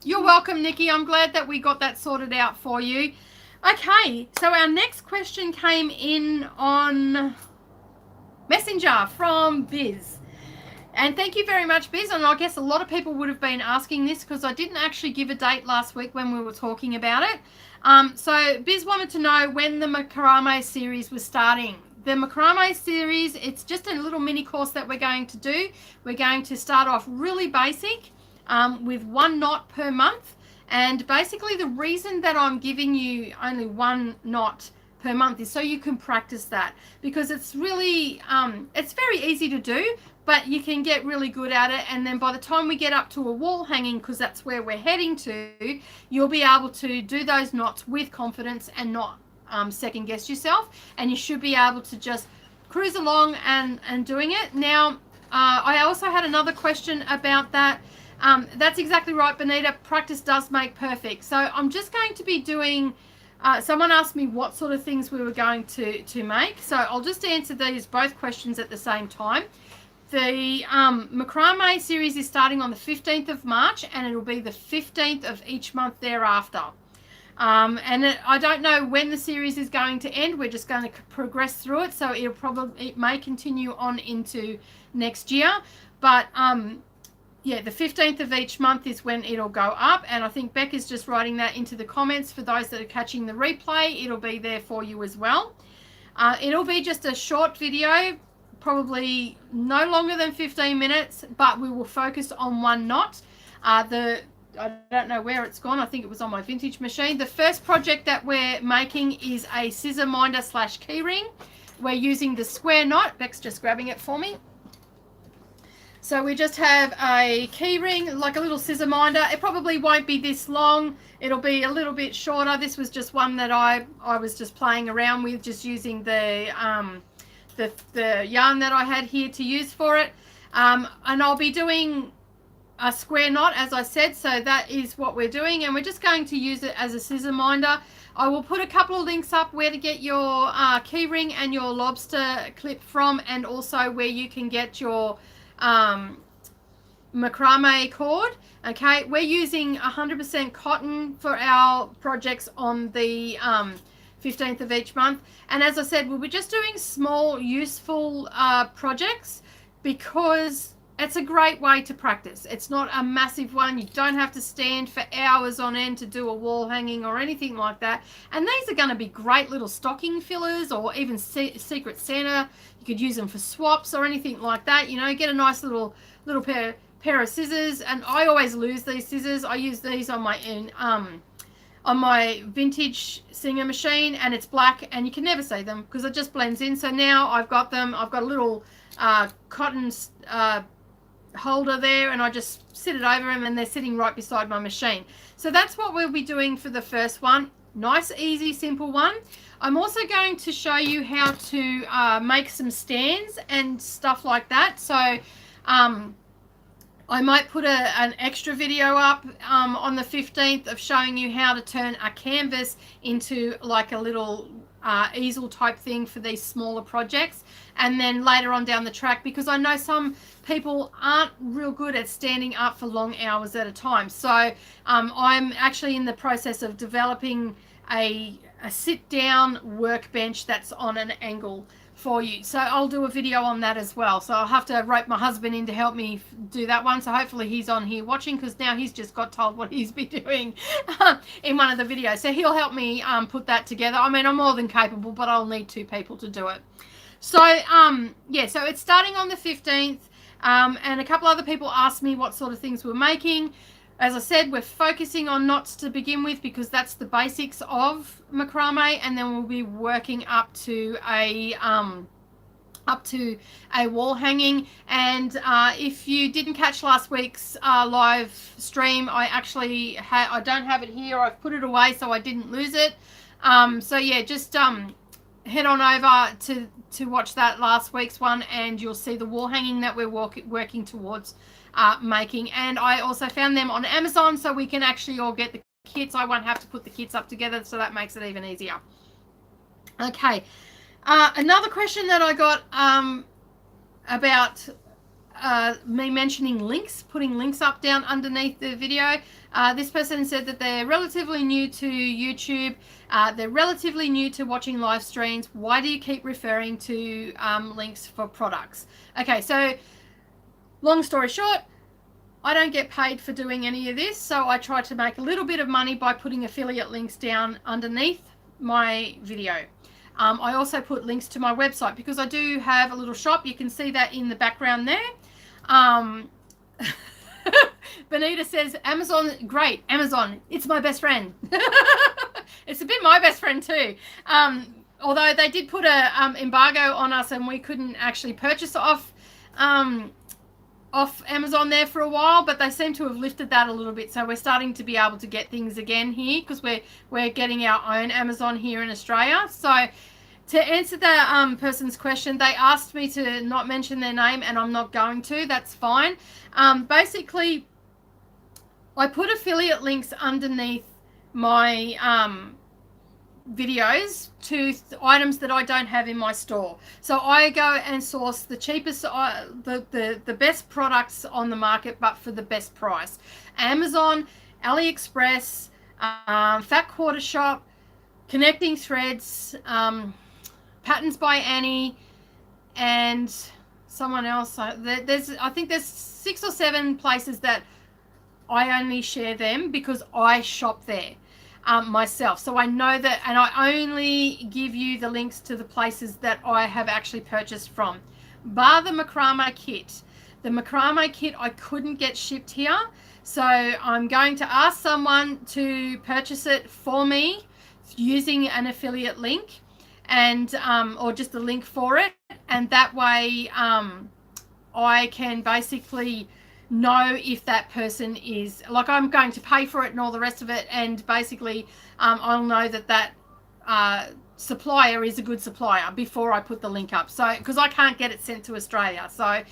You're welcome, Nikki. I'm glad that we got that sorted out for you. Okay, so our next question came in on Messenger from Biz. And thank you very much, Biz. And I guess a lot of people would have been asking this because I didn't actually give a date last week when we were talking about it. So Biz wanted to know when the macrame series was starting. The macrame series, it's just a little mini course that we're going to do. We're going to start off really basic. With 1 knot per month, and basically the reason that I'm giving you only 1 knot per month is so you can practice that, because it's really it's very easy to do, but you can get really good at it, and then by the time we get up to a wall hanging, because that's where we're heading to, you'll be able to do those knots with confidence and not second guess yourself, and you should be able to just cruise along and doing it. Now I also had another question about that. That's exactly right, Benita. Practice does make perfect. So I'm just going to be doing, someone asked me what sort of things we were going to make. So I'll just answer these both questions at the same time. The macrame series is starting on the 15th of March, and it'll be the 15th of each month thereafter. I don't know when the series is going to end. We're just going to progress through it. So it may continue on into next year. But yeah, the 15th of each month is when it'll go up, and I think Beck is just writing that into the comments. For those that are catching the replay, it'll be there for you as well. It'll be just a short video, probably no longer than 15 minutes, but we will focus on 1 knot. I don't know where it's gone. I think it was on my vintage machine. The first project that we're making is a scissor minder / keyring. We're using the square knot. Beck's just grabbing it for me. So we just have a key ring, like a little scissor minder. It probably won't be this long. It'll be a little bit shorter. This was just one that I was just playing around with, just using the yarn that I had here to use for it. And I'll be doing a square knot, as I said, so that is what we're doing, and we're just going to use it as a scissor minder. I will put a couple of links up where to get your key ring and your lobster clip from, and also where you can get your macrame cord. Okay, we're using 100% cotton for our projects on the 15th of each month, and as I said, we'll be just doing small useful projects, because it's a great way to practice. It's not a massive one. You don't have to stand for hours on end to do a wall hanging or anything like that. And these are going to be great little stocking fillers, or even Secret Santa. You could use them for swaps or anything like that. You know, get a nice little pair of scissors. And I always lose these scissors. I use these on my on my vintage Singer machine, and it's black, and you can never see them because it just blends in. So now I've got them. I've got a little cotton holder there, and I just sit it over them, and they're sitting right beside my machine. So that's what we'll be doing for the first one. Nice, easy, simple one. I'm also going to show you how to make some stands and stuff like that. So I might put an extra video up on the 15th of showing you how to turn a canvas into like a little easel type thing for these smaller projects. And then later on down the track, because I know some people aren't real good at standing up for long hours at a time. So I'm actually in the process of developing a sit down workbench that's on an angle for you. So I'll do a video on that as well. So I'll have to rope my husband in to help me do that one. So hopefully he's on here watching, because now he's just got told what he's been doing in one of the videos. So he'll help me put that together. I mean, I'm more than capable, but I'll need 2 people to do it. So yeah, so it's starting on the 15th. And a couple other people asked me what sort of things we're making. As I said, we're focusing on knots to begin with, because that's the basics of macrame, and then we'll be working up to a wall hanging. And if you didn't catch last week's live stream, I actually I don't have it here. I've put it away so I didn't lose it. So yeah, just head on over to watch that last week's one, and you'll see the wall hanging that we're working towards making. And I also found them on Amazon, so we can actually all get the kits. I won't have to put the kits up together, so that makes it even easier. Okay, another question that I got about me mentioning links, putting links up down underneath the video. This person said that they're relatively new to YouTube. They're relatively new to watching live streams. Why do you keep referring to links for products? Okay, so long story short, I don't get paid for doing any of this, so I try to make a little bit of money by putting affiliate links down underneath my video. I also put links to my website, because I do have a little shop. You can see that in the background there. Benita says, Amazon, great. Amazon, it's my best friend. It's a bit my best friend too. Although they did put a embargo on us, and we couldn't actually purchase off Amazon there for a while, but they seem to have lifted that a little bit. So we're starting to be able to get things again here, because we're getting our own Amazon here in Australia. So to answer the person's question, they asked me to not mention their name, and I'm not going to. That's fine. Basically, I put affiliate links underneath my videos to items that I don't have in my store. So I go and source the cheapest, the best products on the market, but for the best price. Amazon, AliExpress, Fat Quarter Shop, Connecting Threads, Patterns by Annie, and someone else. I think there's 6 or 7 places that I only share them because I shop there myself. So I know that, and I only give you the links to the places that I have actually purchased from. Bar the macrame kit. The macrame kit I couldn't get shipped here, so I'm going to ask someone to purchase it for me using an affiliate link, and or just a link for it, and that way I can basically know if that person is, like, I'm going to pay for it and all the rest of it, and basically I'll know that supplier is a good supplier before I put the link up. So because I can't get it sent to Australia, so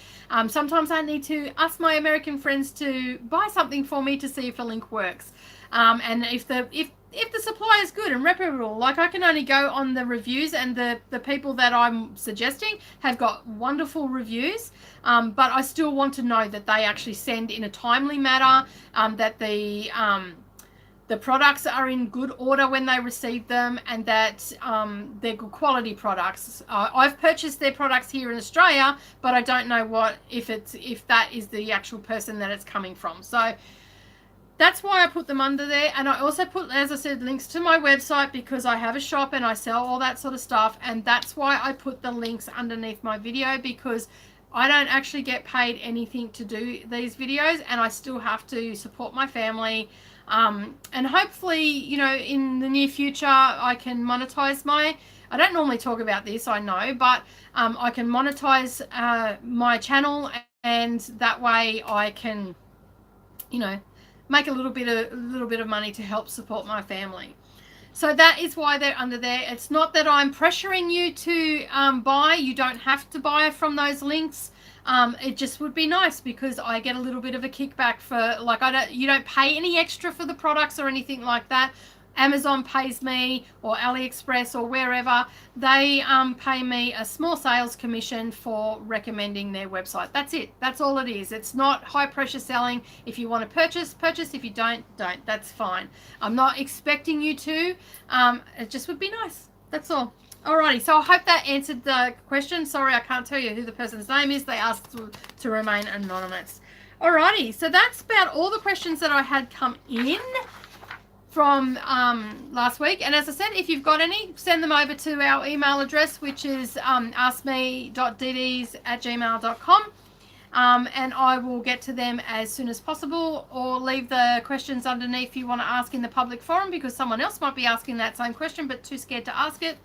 sometimes I need to ask my American friends to buy something for me to see if a link works, and if the supply is good and reputable. Like, I can only go on the reviews, and the people that I'm suggesting have got wonderful reviews, but I still want to know that they actually send in a timely manner, that the products are in good order when they receive them, and that they're good quality products. I've purchased their products here in Australia, but I don't know if that is the actual person that it's coming from. So that's why I put them under there. And I also put, as I said, links to my website, because I have a shop and I sell all that sort of stuff. And that's why I put the links underneath my video, because I don't actually get paid anything to do these videos, and I still have to support my family. And hopefully, you know, in the near future, I can monetize I don't normally talk about this, I know, but I can monetize my channel, and that way I can, you know, make a little bit of money to help support my family. So that is why they're under there. It's not that I'm pressuring you to buy. You don't have to buy from those links. It just would be nice because I get a little bit of a kickback for, like, you don't pay any extra for the products or anything like that. Amazon pays me, or AliExpress, or wherever. They pay me a small sales commission for recommending their website. That's it. That's all it is. It's not high pressure selling. If you want to purchase, purchase. If you don't. That's fine. I'm not expecting you to. It just would be nice. That's all. Alrighty, so I hope that answered the question. Sorry, I can't tell you who the person's name is. They asked to remain anonymous. Alrighty, so that's about all the questions that I had come in from last week. And as I said, if you've got any, send them over to our email address, which is askme.dds@gmail.com, and I will get to them as soon as possible, or leave the questions underneath if you want to ask in the public forum, because someone else might be asking that same question but too scared to ask it.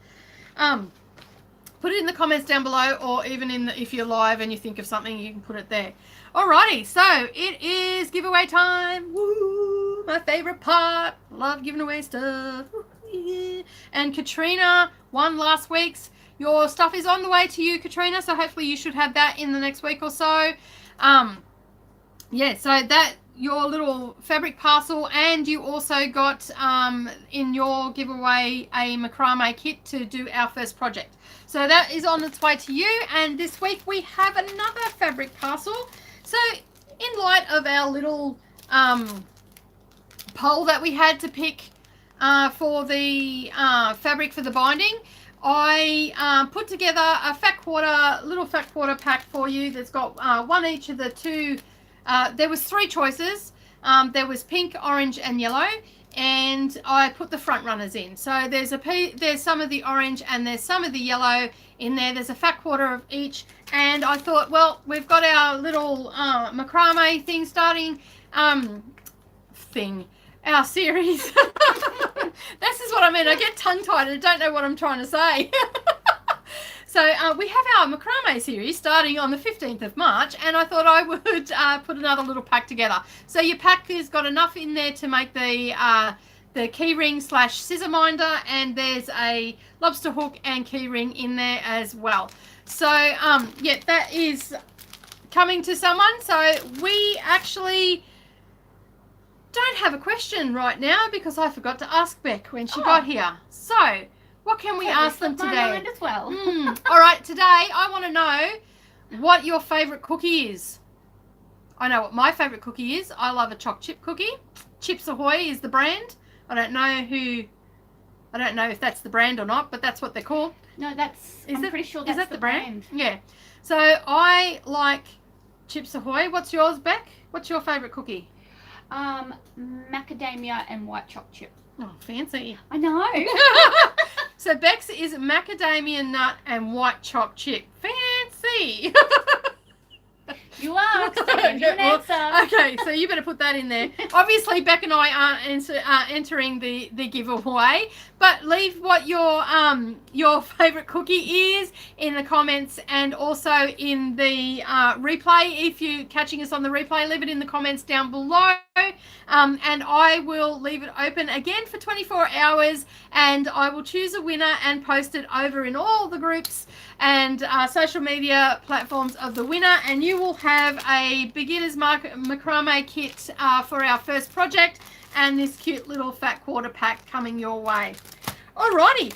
Put it in the comments down below, or even if you're live and you think of something, you can put it there. Alrighty, so it is giveaway time. Woo, my favorite part. Love giving away stuff. Yeah. And Katrina won last week's. Your stuff is on the way to you, Katrina, so hopefully you should have that in the next week or so. Yeah, so that, your little fabric parcel, and you also got in your giveaway a macrame kit to do our first project. So that is on its way to you. And this week we have another fabric parcel. So in light of our little poll that we had to pick for the fabric for the binding, I put together a little fat quarter pack for you that's got one each of the two. There was 3 choices. There was pink, orange and yellow, and I put the front runners in. So there's some of the orange and there's some of the yellow in there. There's a fat quarter of each, and I thought, well, we've got our little macrame thing starting our series. This is what I mean. I get tongue-tied and I don't know what I'm trying to say. So we have our macrame series starting on the 15th of March, and I thought I would put another little pack together. So your pack has got enough in there to make the key ring / scissor minder, and there's a lobster hook and key ring in there as well. So yeah, that is coming to someone. So we actually don't have a question right now because I forgot to ask Beck when she got here. So what can we ask them today? As well. All right, today I want to know what your favourite cookie is. I know what my favourite cookie is. I love a choc chip cookie. Chips Ahoy is the brand. I don't know if that's the brand or not, but that's what they're called. No, I'm pretty sure that's the brand. Yeah. So I like Chips Ahoy. What's yours, Beck? What's your favourite cookie? Macadamia and white choc chip. Oh, fancy. I know. So Beck's is macadamia nut and white choc chip. Fancy. You asked. An answer. Okay, so you better put that in there. Obviously, Beck and I aren't entering the giveaway, but leave what your favourite cookie is in the comments, and also in the replay. If you're catching us on the replay, leave it in the comments down below. And I will leave it open again for 24 hours, and I will choose a winner and post it over in all the groups and social media platforms of the winner, and you will have a beginner's macrame kit for our first project, and this cute little fat quarter pack coming your way. Alrighty,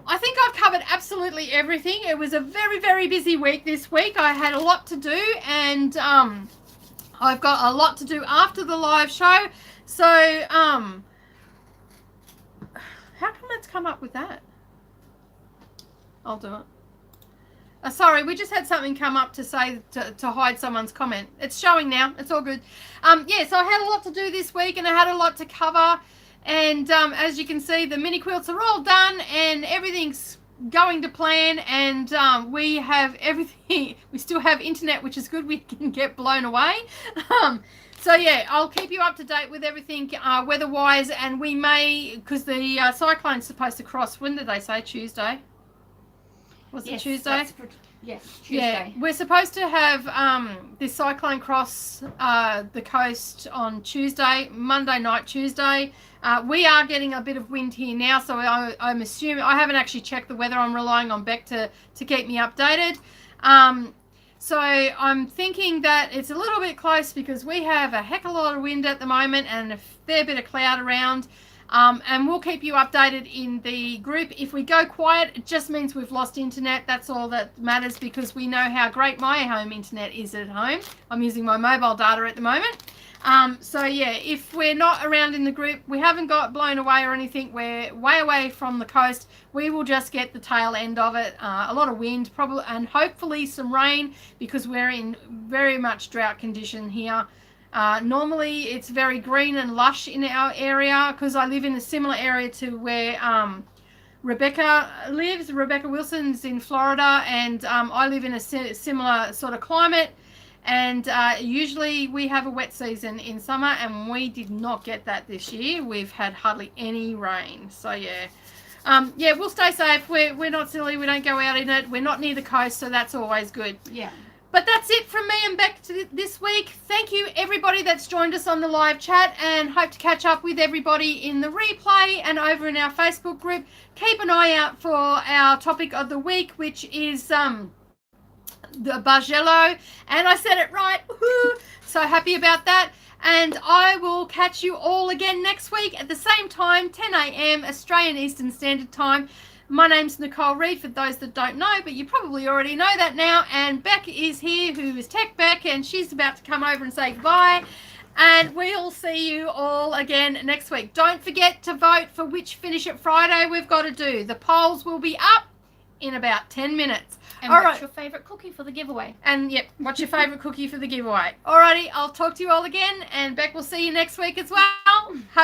I think I've covered absolutely everything. It was a very, very busy week this week. I had a lot to do, and I've got a lot to do after the live show. So how come it's come up with that? I'll do it. Sorry, we just had something come up to say to hide someone's comment. It's showing now. It's all good. Yeah, so I had a lot to do this week, and I had a lot to cover. And as you can see, the mini quilts are all done, and everything's going to plan, and we have everything. We still have internet, which is good. We can get blown away. So yeah, I'll keep you up to date with everything weather-wise, and we may, because the cyclone's supposed to cross. When did they say? Tuesday? Was it Tuesday? Yes, Tuesday. Yeah, we're supposed to have this cyclone cross the coast on Tuesday, Monday night, Tuesday. We are getting a bit of wind here now, so I'm assuming, I haven't actually checked the weather. I'm relying on Beck to keep me updated. So I'm thinking that it's a little bit close because we have a heck of a lot of wind at the moment and a fair bit of cloud around. And we'll keep you updated in the group. If we go quiet, it just means we've lost internet. That's all that matters, because we know how great my home internet is at home. I'm using my mobile data at the moment. So yeah, if we're not around in the group, we haven't got blown away or anything. We're way away from the coast. We will just get the tail end of it. A lot of wind, probably, and hopefully some rain, because we're in very much drought condition here. Normally it's very green and lush in our area, because I live in a similar area to where Rebecca lives. Rebecca Wilson's in Florida, and I live in a similar sort of climate. And usually we have a wet season in summer, and we did not get that this year. We've had hardly any rain. So yeah. Yeah, we'll stay safe. We're not silly. We don't go out in it. We're not near the coast, so that's always good. Yeah. But that's it from me and Beck this week. Thank you, everybody that's joined us on the live chat, and hope to catch up with everybody in the replay and over in our Facebook group. Keep an eye out for our topic of the week, which is the Bargello, and I said it right. Woo-hoo. So happy about that. And I will catch you all again next week at the same time, 10 a.m. Australian Eastern Standard Time. My name's Nicole Reid, for those that don't know, but you probably already know that now. And Beck is here, who is Tech Beck, and she's about to come over and say goodbye. And we'll see you all again next week. Don't forget to vote for which Finish It Friday we've got to do. The polls will be up in about 10 minutes. And what's your favourite cookie for the giveaway? And yep, what's your favourite cookie for the giveaway? Alrighty, I'll talk to you all again, and Beck will see you next week as well.